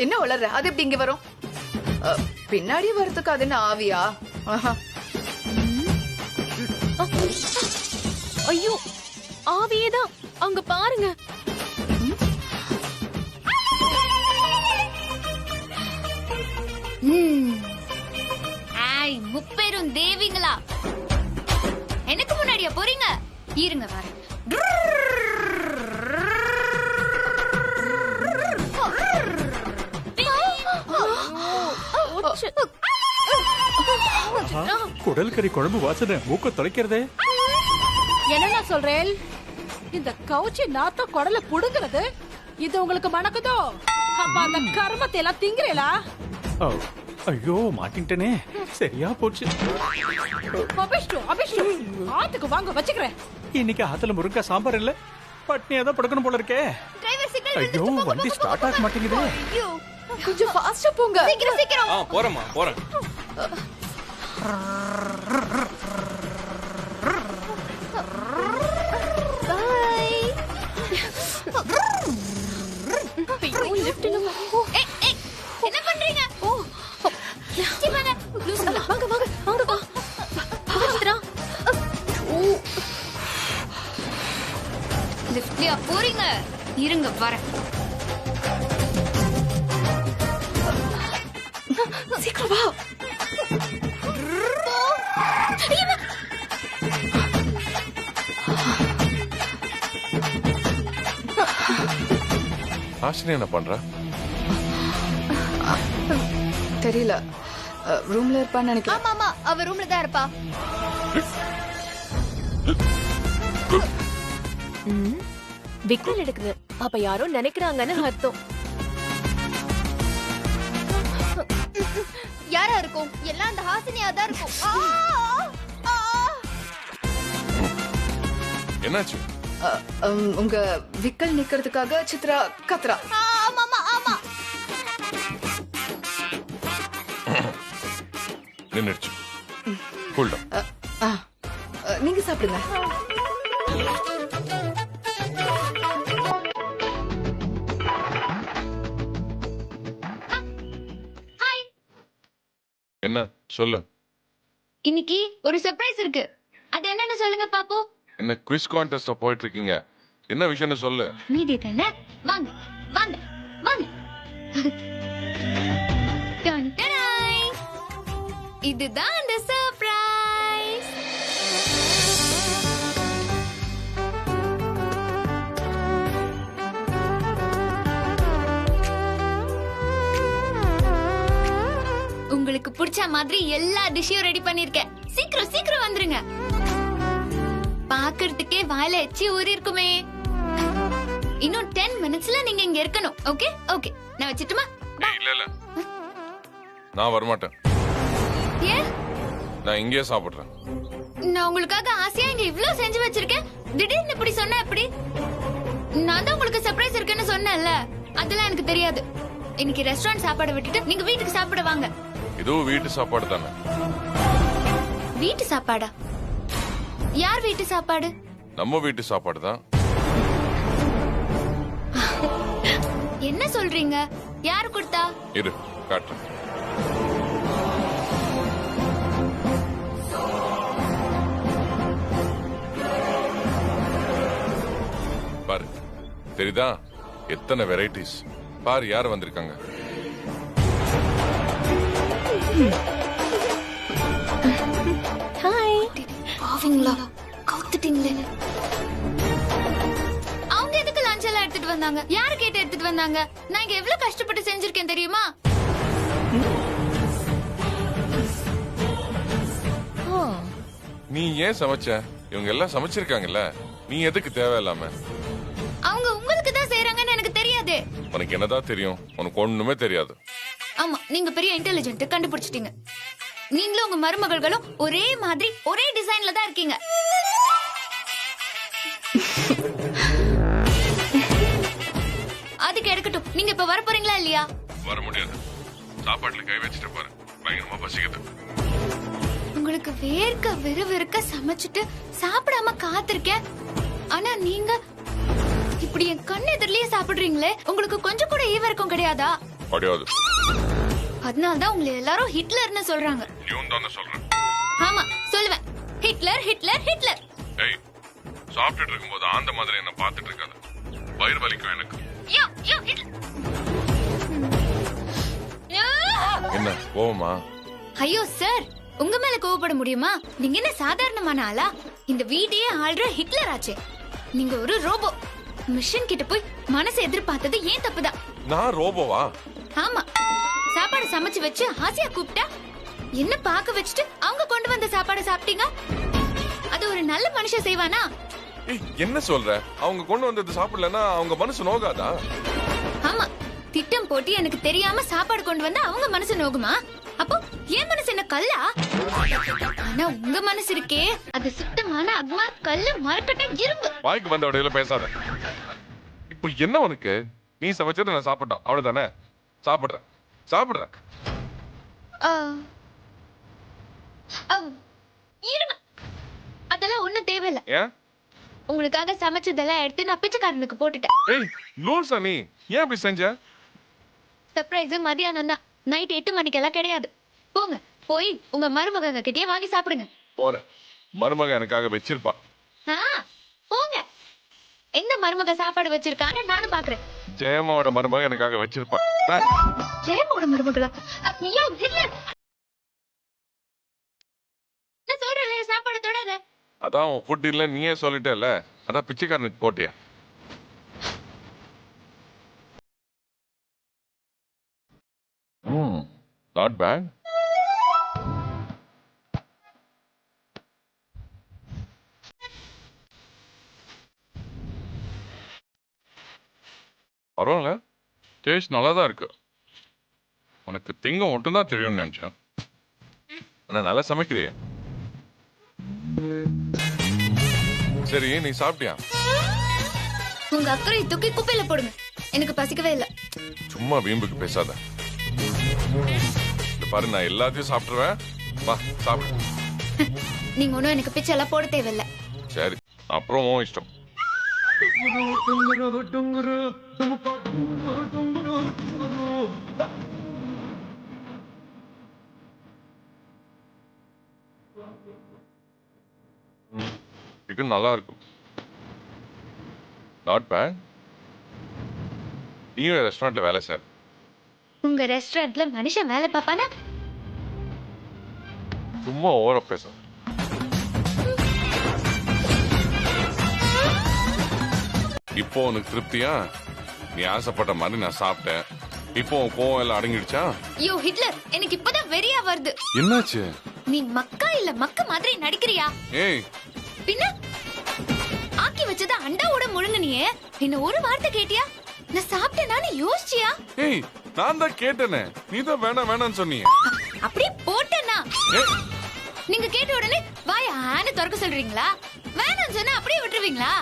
என்ன வளர்ற? அது எப்படி இங்க வரும்? பின்னாடி வரதுக்கு அது என்ன ஆவியா? ஐயோ, ஆவியேதான். அங்க பாருங்க. முப்பெரும் தேவிங்களா, எனக்கு முன்னாடியா போறீங்க? இருங்க வரேன். குடல் கறி குழம்பு வாசனை மூக்க தொலைக்கிறதே. என்னன்னா சொல்றேன்? இந்த கவுச்சி நாத்தம் குடல புடுங்கிறது இது உங்களுக்கு மணக்குதோ? அப்ப அந்த கர்மத்தை எல்லாம் திங்கிறீங்களா? ஐயோ, மாட்டின்ட்டனே. சரியா போச்சு. ஆத்துக்கு வாங்க வச்சுக்கிறேன். இன்னைக்கு ஆத்துல முருங்கா சாம்பார் இல்ல, பட்னியா தான் படுக்கணும் போல இருக்கே. ஐயோ, வண்டி ஸ்டார்ட் ஆக மாட்டேங்குதே. கொஞ்சம் ஃபாஸ்டா போங்க. சீக்கிரம் சீக்கிரம். போறேம்மா, போறேன். என்ன பண்றீங்க? வாங்க வாங்க வாங்க. லிஃப்ட்லயா போறீங்க? இருங்க வரேன். சீக்கிரம் வா. ஆசினி என்ன பண்ற? தெரியல, ரூம்ல இருப்பான்னு நினைக்கிறேன். ஆமா ஆமா, அவ ரூம்ல தான் இருப்பா. விக்கல் எடுக்குது. அப்ப யாரோ நினைக்கிறாங்கன்னு அர்த்தம். யாரா இருக்கும்? எல்லாம் அந்த ஹாசினியா தான் இருக்கும். என்னாச்சு? உங்க விக்கல் நிக்கிறதுக்காக சித்ரா கத்ரா. ஆமா ஆமா ஆமா. நின்னுடுச்சு. Cool down. நீங்க சாப்பிடுங்க. என்ன சொல்லு? இன்னைக்கு ஒரு சர்ப்ரைஸ் இருக்கு. அது என்னன்னு சொல்லுங்க பாப்போம். என்ன குவிஸ் கான்டெஸ்ட் போயிட்டு இருக்கீங்க? என்ன விஷயம்னு சொல்லு. மீதி தானே? வாங்க வாங்க வாங்க. டன் டடாய். இதுதான் அந்த சர்ப்ரைஸ். மாதிரி எல்லா டிஷ்ஷையும் ரெடி பண்ணிருக்கேன். சீக்கிரம் சீக்கிரம் வந்துருங்க. பாக்குறதுக்கே வாயில எச்சி ஊறி இருக்குமே. இன்னும் 10 மினிட்ஸ்ல நீங்க இங்க இருக்கணும். ஓகே ஓகே, நான் வச்சிட்டுமா? இல்ல நான் வரமாட்டேன். ஏன்? நான் இங்கேயே சாப்பிடுறேன். நான் உங்களுக்காக ஆசையா இங்க இவ்ளோ செஞ்சு வச்சிருக்கேன். திடீர்னு இப்படி சொன்னா எப்படி? நான் தான் உங்களுக்கு சர்ப்ரைஸ் இருக்குன்னு சொன்னேன்ல. அதெல்லாம் எனக்கு தெரியாது. இன்னைக்கு ரெஸ்டாரண்ட் சாப்பாடு விட்டுட்டு நீங்க வீட்டுக்கு சாப்பிட வாங்க. இதுவும் வீட்டு சாப்பாடு தானே. வீட்டு சாப்பாடா? யார் வீட்டு சாப்பாடு? நம்ம வீட்டு சாப்பாடு தான். என்ன சொல்றீங்க? யார் கொடுத்தா? இரு காட்டுறேன். பாரு, தெரியுதா எத்தனை வெரைட்டிஸ்? பாரு யார் வந்திருக்காங்க. ஹாய். பாவீங்களா, கவுத்துட்டீங்களே. அவங்க எதுக்கு லஞ்ச் எல்லாம் எடுத்துட்டு வந்தாங்க? யாரு கேட்டு எடுத்துட்டு வந்தாங்க? நான் இங்க எவ்வளவு கஷ்டப்பட்டு செஞ்சிருக்கேன் தெரியுமா? நீ ஏன் சமைச்ச? இவங்க எல்லாம் சமைச்சிருக்காங்கல்ல, நீ எதுக்கு தேவையில்லாம? அவங்க உங்களுக்கு தான் செய்யறாங்கன்னு எனக்கு தெரியாது. உனக்கு என்னதான் தெரியும்? உனக்கு ஒண்ணுமே தெரியாது. ஆமா, நீங்க பெரிய இன்டெலிஜென்ட், கண்டுபிடிச்சிட்டீங்க. நீங்களும் உங்க மருமகளும் ஒரே மாதிரி ஒரே டிசைன்ல தான் இருக்கீங்க. அதுக்கு எடுக்கட்டும். நீங்க இப்ப வர போறீங்களா இல்லையா? வர முடியாது. சாப்பாட்டுல கை வச்சுட்டு பாரு, பயங்கரமா பசிக்குது. உங்களுக்கு வேர்க்க விறுவிறுக்க சமைச்சிட்டு சாப்பிடாம காத்திருக்கேன். ஆனா நீங்க இப்படி என் கண் எதிரிலேயே சாப்பிடுறீங்களே, உங்களுக்கு கொஞ்சம் கூட ஈவர்க்கம் கிடையாதா? கிடையாது. அதனாலதான் உங்களை எல்லாரும் ஹிட்லர்னு சொல்றாங்க. நீயும் தானே சொல்றேன். ஆமா, சொல்லுவேன். Hitler Hitler Hitler. ஏய், சாப்பிட்டுட்டு இருக்கும்போது அந்த மாதிரி என்ன பார்த்துட்டு இருக்காத. வயிறு வலிக்கும் எனக்கு. யோ யோ ஹிட்லர். என்ன கோவமா? ஐயோ சார், உங்க மேல கோவப்பட முடியுமா? நீங்க என்ன சாதாரணமான ஆளா? இந்த வீட்டையே ஆள்ற ஹிட்லர் ஆச்சே. நீங்க ஒரு ரோபோ. மிஷன் கிட்ட போய் மனசு எதிர்பார்த்தது ஏன் தப்புதான். நான் ரோபோவா? ஆமா, சாப்பாடு சமைச்சு வச்சு ஆசையா கூப்பிட்டா என்ன பாக்க வச்சுட்டு அவங்க கொண்டு வந்த சாப்பாடு சாப்பிட்டீங்க. அது ஒரு நல்ல மனுஷன் செய்வானா? ஏய், என்ன சொல்ற? அவங்க கொண்டு வந்தது சாப்பிடலன்னா அவங்க மனசு நோகாதா? ஆமா, திட்டம் போட்டு எனக்கு தெரியாம சாப்பாடு கொண்டு வந்தா அவங்க மனசு நோகுமா? அப்போ என் மனசு என்ன கல்லா? ஆனா உங்க மனசு இருக்கே, அது சுத்தமான அக்மா, கல்லு, மரக்கட்டை, இரும்பு. வாய்க்கு வந்த உடையில பேசாத. இப்போ என்ன உனக்கு? நீ சமைச்சது நான் சாப்பிட்டோம், அவ்வளவுதானே? சாப்பிடுறேன் சாப்பிடுறேன். இருங்க, அதெல்லாம் ஒண்ணும் தேவையில்ல. ஏன்? உங்களுக்காக சமைச்சதெல்லாம் எடுத்து நான் பிச்சைக்காரனுக்கு போட்டுட்டேன். ஏய் லூசா நீ, ஏன் அப்படி செஞ்ச? சர்ப்ரைஸ் மதியானம் தான், நைட் 8 மணிக்கெல்லாம் கிடையாது. போங்க, போய் உங்க மருமகங்க கிட்டயே வாங்கி சாப்பிடுங்க. போறேன். மருமக எனக்காக வச்சிருப்பா. போங்க. எந்த மருமக சாப்பாடு வச்சிருக்கான்னு நானும் பாக்குறேன். ஜெயமாவோட மருமக எனக்காக வச்சிருப்பா. ஜெயமாவோட மருமகளா? ஐயோ, இல்ல. நான் சொல்றேன், சாப்பாடு தொடாத. அதான் உன் ஃபுட் இல்ல நீயே சொல்லிட்டேல, அதான் பிச்சைக்காரனுக்கு போட்டியா? Not bad. பரவாயில்ல, டேஸ்ட் நல்லா தான் இருக்கு. உனக்கு திங்க மட்டும் தான் தெரியும்னு நினைச்சேன். ஆனா நல்லா சமைக்கிறியே. சரி, நீ சாப்பிட்டியா? உங்க அக்கறை தூக்கி குப்பையில போடுங்க. எனக்கு பசிக்கவே இல்ல. சும்மா வீம்புக்கு பேசாத. பாரு, நான் எல்லாத்தையும் சாப்பிட்டுருவேன். வா சாப்பிடு. நீங்க ஒண்ணும் எனக்கு பிச்சை எல்லாம் போட தேவையில்ல. சரி, அப்புறம் உன் இஷ்டம். இது நல்லா இருக்கும். Not bad. நீயும் ரெஸ்டாரண்ட்ல வேலை சார். உங்க ரெஸ்டாரண்ட்ல மனுஷன் வேலை பாப்பானா? சும்மா ஓவரா பேச. இப்போ உனக்கு திருப்தியா? நீ ஆசைப்பட்ட மாதிரி நான் சாப்பிட்டேன். இப்போ கோவம் எல்லாம் அடங்கிடுச்சா? யோ ஹிட்லர், எனக்கு இப்பதான் வெறியா வருது. என்னாச்சு? நீ மக்கா இல்ல மக்க மாதிரி நடிக்கிறியா? ஏய், பின்ன ஆக்கி வச்சத அண்டாவோட முழுங்குனியே, என்ன ஒரு வார்த்தை கேட்டியா? நான் சாப்பிட்டேனான்னு யோசிச்சியா? ஏய், நான் தான் கேட்டேனே, நீ தான் வேணான்னு சொன்னீங்க. அப்படியே போட்டேனா? நீங்க கேட்ட உடனே வாய ஆன திறக்க சொல்றீங்களா? வேணாம்னு சொன்னா அப்படியே விட்டுருவீங்களா?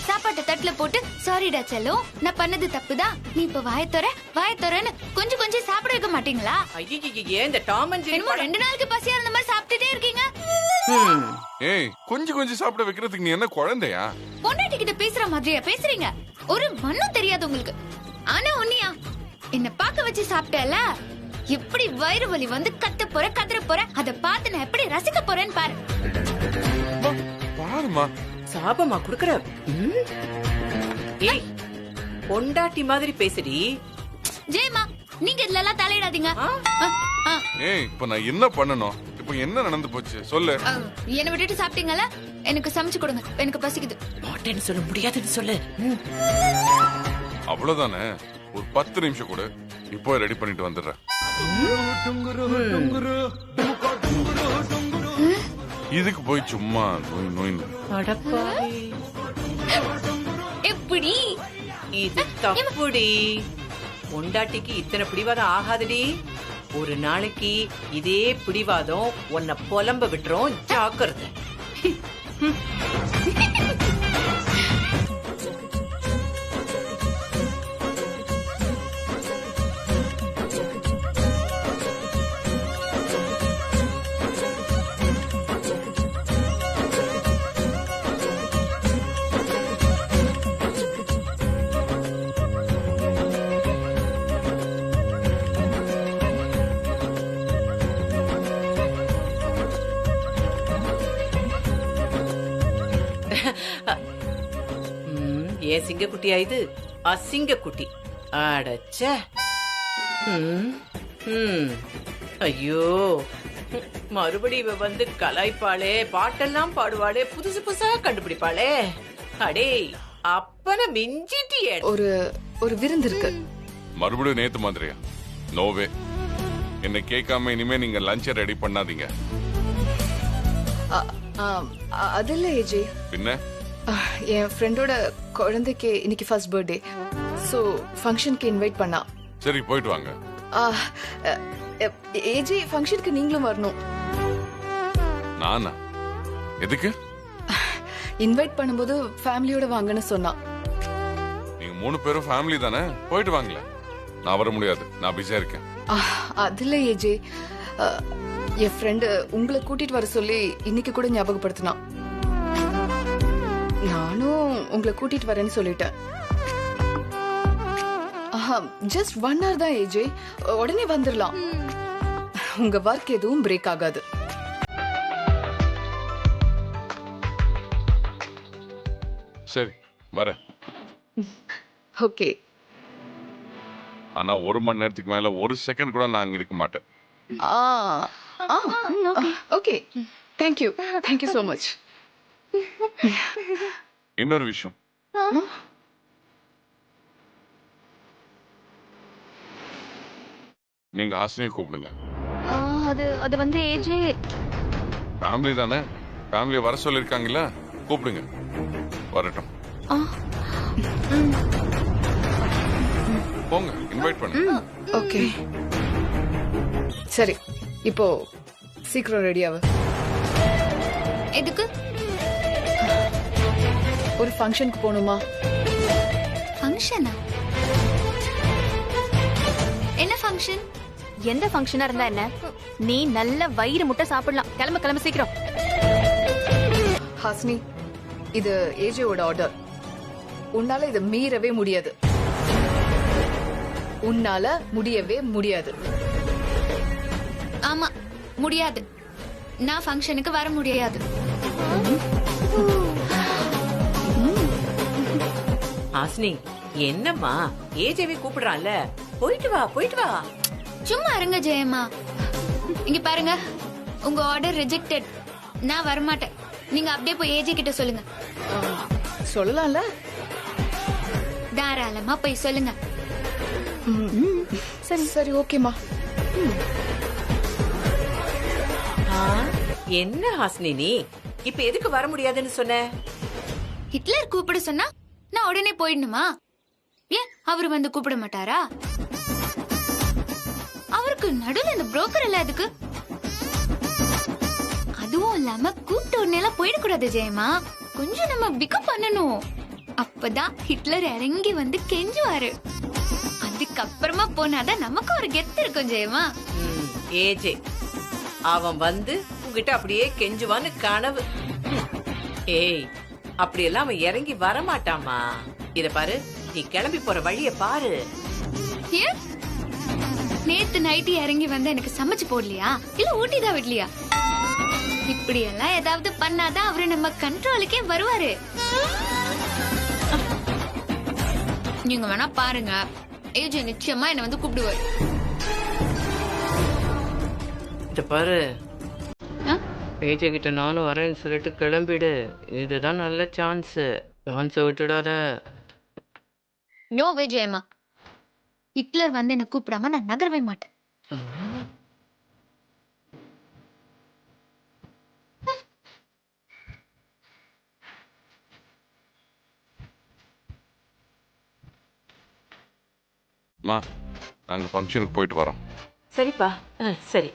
சாப்பாட்டை தட்டுல போட்டு சாரிடா செல்லும், நான் பண்ணது தப்புதான், நீ இப்ப வாய தரன்னு கொஞ்சம் கொஞ்சம் சாப்பிட வைக்க மாட்டீங்களா? ஐயே, இந்த டாம் அண்ட் ஜெரி என்னமோ 2 நாளுக்கு பசியா இருந்த மாதிரி சாப்பிட்டுட்டே இருக்கீங்க. ஏய், கொஞ்சம் சாப்பிட வைக்கிறதுக்கு நீ என்ன குழந்தையா? பொண்டாட்டி கிட்ட பேசுற மாதிரியா பேசுறீங்க? ஒரு மண்ணும் தெரியாது உங்களுக்கு. ஆனா ஒன்னியா, என்ன பாக்க வச்சு சாப்பிட்டல, எப்படி வயிறு வலி வந்து கதற போற, அத பார்த்து நான் எப்படி ரசிக்க போறேன்னு பாரு. பாருமா, சாபமா குடுக்கற. ஏய், பொண்டாட்டி மாதிரி பேசுடி. ஜெயமா, நீங்க இதுல எல்லாம் தலையிடாதீங்க. ஏய், இப்ப நான் என்ன பண்ணணும்? இப்ப என்ன நடந்து போச்சு சொல்லு. என்ன விட்டுட்டு சாப்பிட்டீங்கல்ல, எனக்கு சமைச்சு கொடுங்க, எனக்கு பசிக்குது. மாட்டேன்னு சொல்ல முடியாதுன்னு சொல்லு. அவ்வளவுதானே, ஒரு 10 நிமிஷம் கூட. இப்போ ரெடி பண்ணிட்டு வந்துடுறேன். இதுக்கு போய் சும்மா நோய் எப்படி? இது தப்புடி. பொண்டாட்டிக்கு இத்தனை பிடிவாதம் ஆகாதடி. ஒரு நாளைக்கு இதே பிடிவாதம் உன்னை புலம்ப விட்டுரும், ஜாக்கிரதை. ஏன் சிங்க குட்டியா இது? அசிங்க குட்டி. அடச்ச. ஐயோ, மறுபடி இவ வந்து கலாய்ப்பாளே, பாட்டெல்லாம் பாடுவாளே, புதுசு புதுசா கண்டுபிடிப்பாளே. அடே, அப்பன மிஞ்சிட்டியே. ஒரு விருந்து இருக்கு. மறுபடியும் நேத்து மாதிரியா? நோவே. என்ன கேட்காம இனிமே நீங்க லஞ்ச் ரெடி பண்ணாதீங்க. அது இல்ல ஏஜே. பின்ன என் ஃப்ரெண்டோட குழந்தைக்கு இன்னைக்கு ஃபர்ஸ்ட் பர்த்டே, சோ ஃபங்க்ஷனுக்கு இன்வைட் பண்ணா. சரி, போயிட்டு வாங்க. ஏஜே, ஃபங்க்ஷனுக்கு நீங்களும் வரணும். நானா? எதுக்கு? இன்வைட் பண்ணும்போது ஃபேமிலியோட வாங்கன்னு சொன்னா. நீங்க 3 பேரும் ஃபேமிலி தானே, போயிட்டு வாங்கல. நான் வர முடியாது, நான் பிஸியா இருக்கேன். அதுல ஏஜே, என் ஃப்ரெண்டு உங்களை கூட்டிட்டு வர சொல்லி இன்னைக்கு கூட ஞாபகப்படுத்தினா. நானும் உங்களை கூட்டிட்டு வரேன்னு சொல்லிட்டேன். ஜஸ்ட் 1 hour தான் ஏஜே, உடனே வந்துடலாம். உங்க ஒர்க் எதுவும் பிரேக் ஆகாது. சரி, வரேன். ஓகே. ஆனா 1 மணி நேரத்துக்கு மேல 1 செகண்ட் கூட நான் அங்க இருக்க மாட்டேன். Okay, thank you so much. இன்னொரு விஷயம், நீங்க ஹாசினியை கூப்பிடுங்க. அது வந்து ஏஜே, ஃபேமிலி தானே, ஃபேமிலியை வர சொல்லிருக்காங்கல்ல, கூப்பிடுங்க, வரட்டும். போங்க, இன்வைட் பண்ணுங்க. ஓகே, சரி, இப்போ சீக்கிரம் ரெடி ஆகு. எதுக்கு? ஒரு ஃபங்க்ஷனுக்கு போகணுமா? ஃபங்க்ஷனா? என்ன ஃபங்க்ஷன்? எந்த ஃபங்க்ஷனா இருந்தா என்ன? நீ நல்ல வயிறு முட்டை சாப்பிடலாம். கிளம்பு சீக்கிரம். ஹாசினி, இது ஏஜேவோட ஆர்டர். உன்னால இதை மீறவே முடியாது. உன்னால முடியவே முடியாது. ஆமா, முடியாது. நான் ஃபங்க்ஷனுக்கு வர முடியாது. ஹாசினி, என்னம்மா, ஏஜேவே கூப்பிடுறான்ல, போயிட்டு வா. சும்மா இருங்க ஜெயம்மா. இங்க பாருங்க, உங்க ஆர்டர் ரிஜெக்டட். நான் வரமாட்டேன். நீங்க அப்படியே போய் ஏஜே கிட்ட சொல்லுங்க. சொல்லலாம்ல? தாராளமா போய் சொல்லுங்க. சரி சரி ஓகேமா. என்ன ஹாசினி நீ இப்ப எதுக்கு வர முடியாதுன்னு சொன்ன? ஹிட்லர் கூப்பிட சொன்னா நான் உடனே போயிடணுமா? ஏன் அவரு வந்து கூப்பிட மாட்டாரா? அவருக்கு நடுவில் இந்த புரோக்கர் எல்லாம் எதுக்கு? அதுவும் இல்லாம கூப்பிட்ட உடனே எல்லாம் போயிடக்கூடாது ஜெயமா. கொஞ்சம் நம்ம பிக்கப் பண்ணணும். அப்பதான் ஹிட்லர் இறங்கி வந்து கெஞ்சுவாரு. அதுக்கப்புறமா போனாதான் நமக்கு ஒரு கெத்து இருக்கும் ஜெயமா. ஏஜே அவன் வந்து உங்ககிட்ட அப்படியே கெஞ்சுவான்னு கனவு. ஏய் அப்படியெல்லாம் அவன் இறங்கி வரமாட்டாமா. இத பாரு, நீ கிளம்பி போற வழிய பாரு. ஏன் நேத்து நைட்டு இறங்கி வந்து எனக்கு சமைச்சு போடலையா இல்ல ஊட்டிதான் விடலையா? இப்படி எல்லாம் ஏதாவது பண்ணாதான் அவரு நம்ம கண்ட்ரோலுக்கே வருவாரு. நீங்க வேணா பாருங்க, ஏஜே நிச்சயமா என்ன வந்து கூப்பிடுவாரு. இத பாரு, ஏஜே கிட்ட நானும் வரேன்னு சொல்லிட்டு கிளம்பிடு. இதுதான் நல்ல சான்ஸ். சான்ஸை விட்டுடாத. நோ வே ஜெயமா. ஹிட்லர் வந்து என்ன கூப்பிடாம நான் நகரவே மாட்டேன். நாங்க ஃபங்க்ஷனுக்கு போயிட்டு வரோம். சரிப்பா, சரி.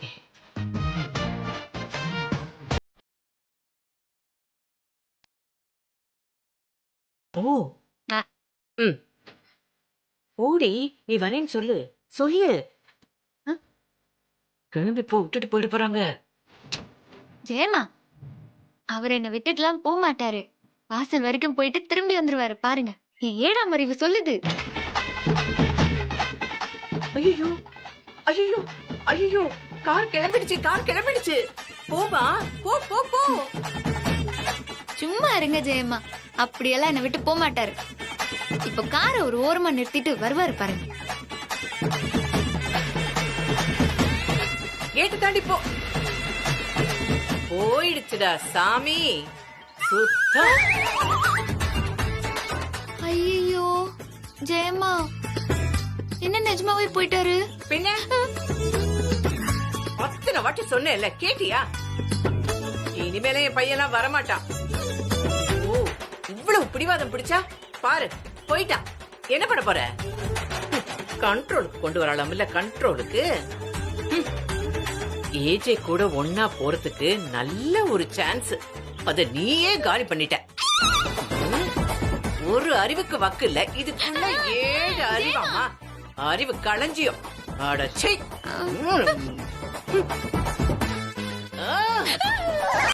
ஓ ஓடி, நீ வரேன்னு சொல்லு. சொல்லு. கிளம்பி போ, விட்டுட்டு போயிட்டு போறாங்க. ஜெயமா அவர் என்ன விட்டுட்டுலாம் போக மாட்டாரு. வாசல் வரைக்கும் போயிட்டு திரும்பி வந்துருவாரு. பாருங்க, என் 7ஆம் அறிவு சொல்லுது. ஐயோ ஐயோ ஐயோ, கார் கிளம்பிடுச்சு, கார் கிளம்பிடுச்சு. போமா, போ போ போ. சும்மா இருங்க ஜெயமா, அப்படியெல்லாம் என்ன விட்டு போக மாட்டாரு. இப்ப காரை ஒரு ஓரமா நிறுத்திட்டு வருவாரு பாருங்க. கேட்டு தாண்டி போ. போயிடுச்சுடா சாமி சுத்தம். ஐயோ ஜெயமா, என்ன நிஜமாவே போயிட்டாரு? பின்ன அத்தனை வாட்டி சொன்னேன்ல, கேட்டியா? இனிமேல என் பையன்லாம் வரமாட்டான். ஓ, இவ்வளவு பிடிவாதம் பிடிச்சா பாரு, போயிட்டான். என்ன பண்ண போற? கண்ட்ரோலுக்கு கொண்டு வரலாம் இல்ல, கண்ட்ரோலுக்கு. ஏஜே கூட ஒன்னா போறதுக்கு நல்ல ஒரு சான்ஸ். அத நீயே காலி பண்ணிட்ட. ஒரு அறிவுக்கு வக்கு இல்ல, இதுக்குள்ள 7 அறிவாமா? அறிவு களஞ்சியம். அடச்சை.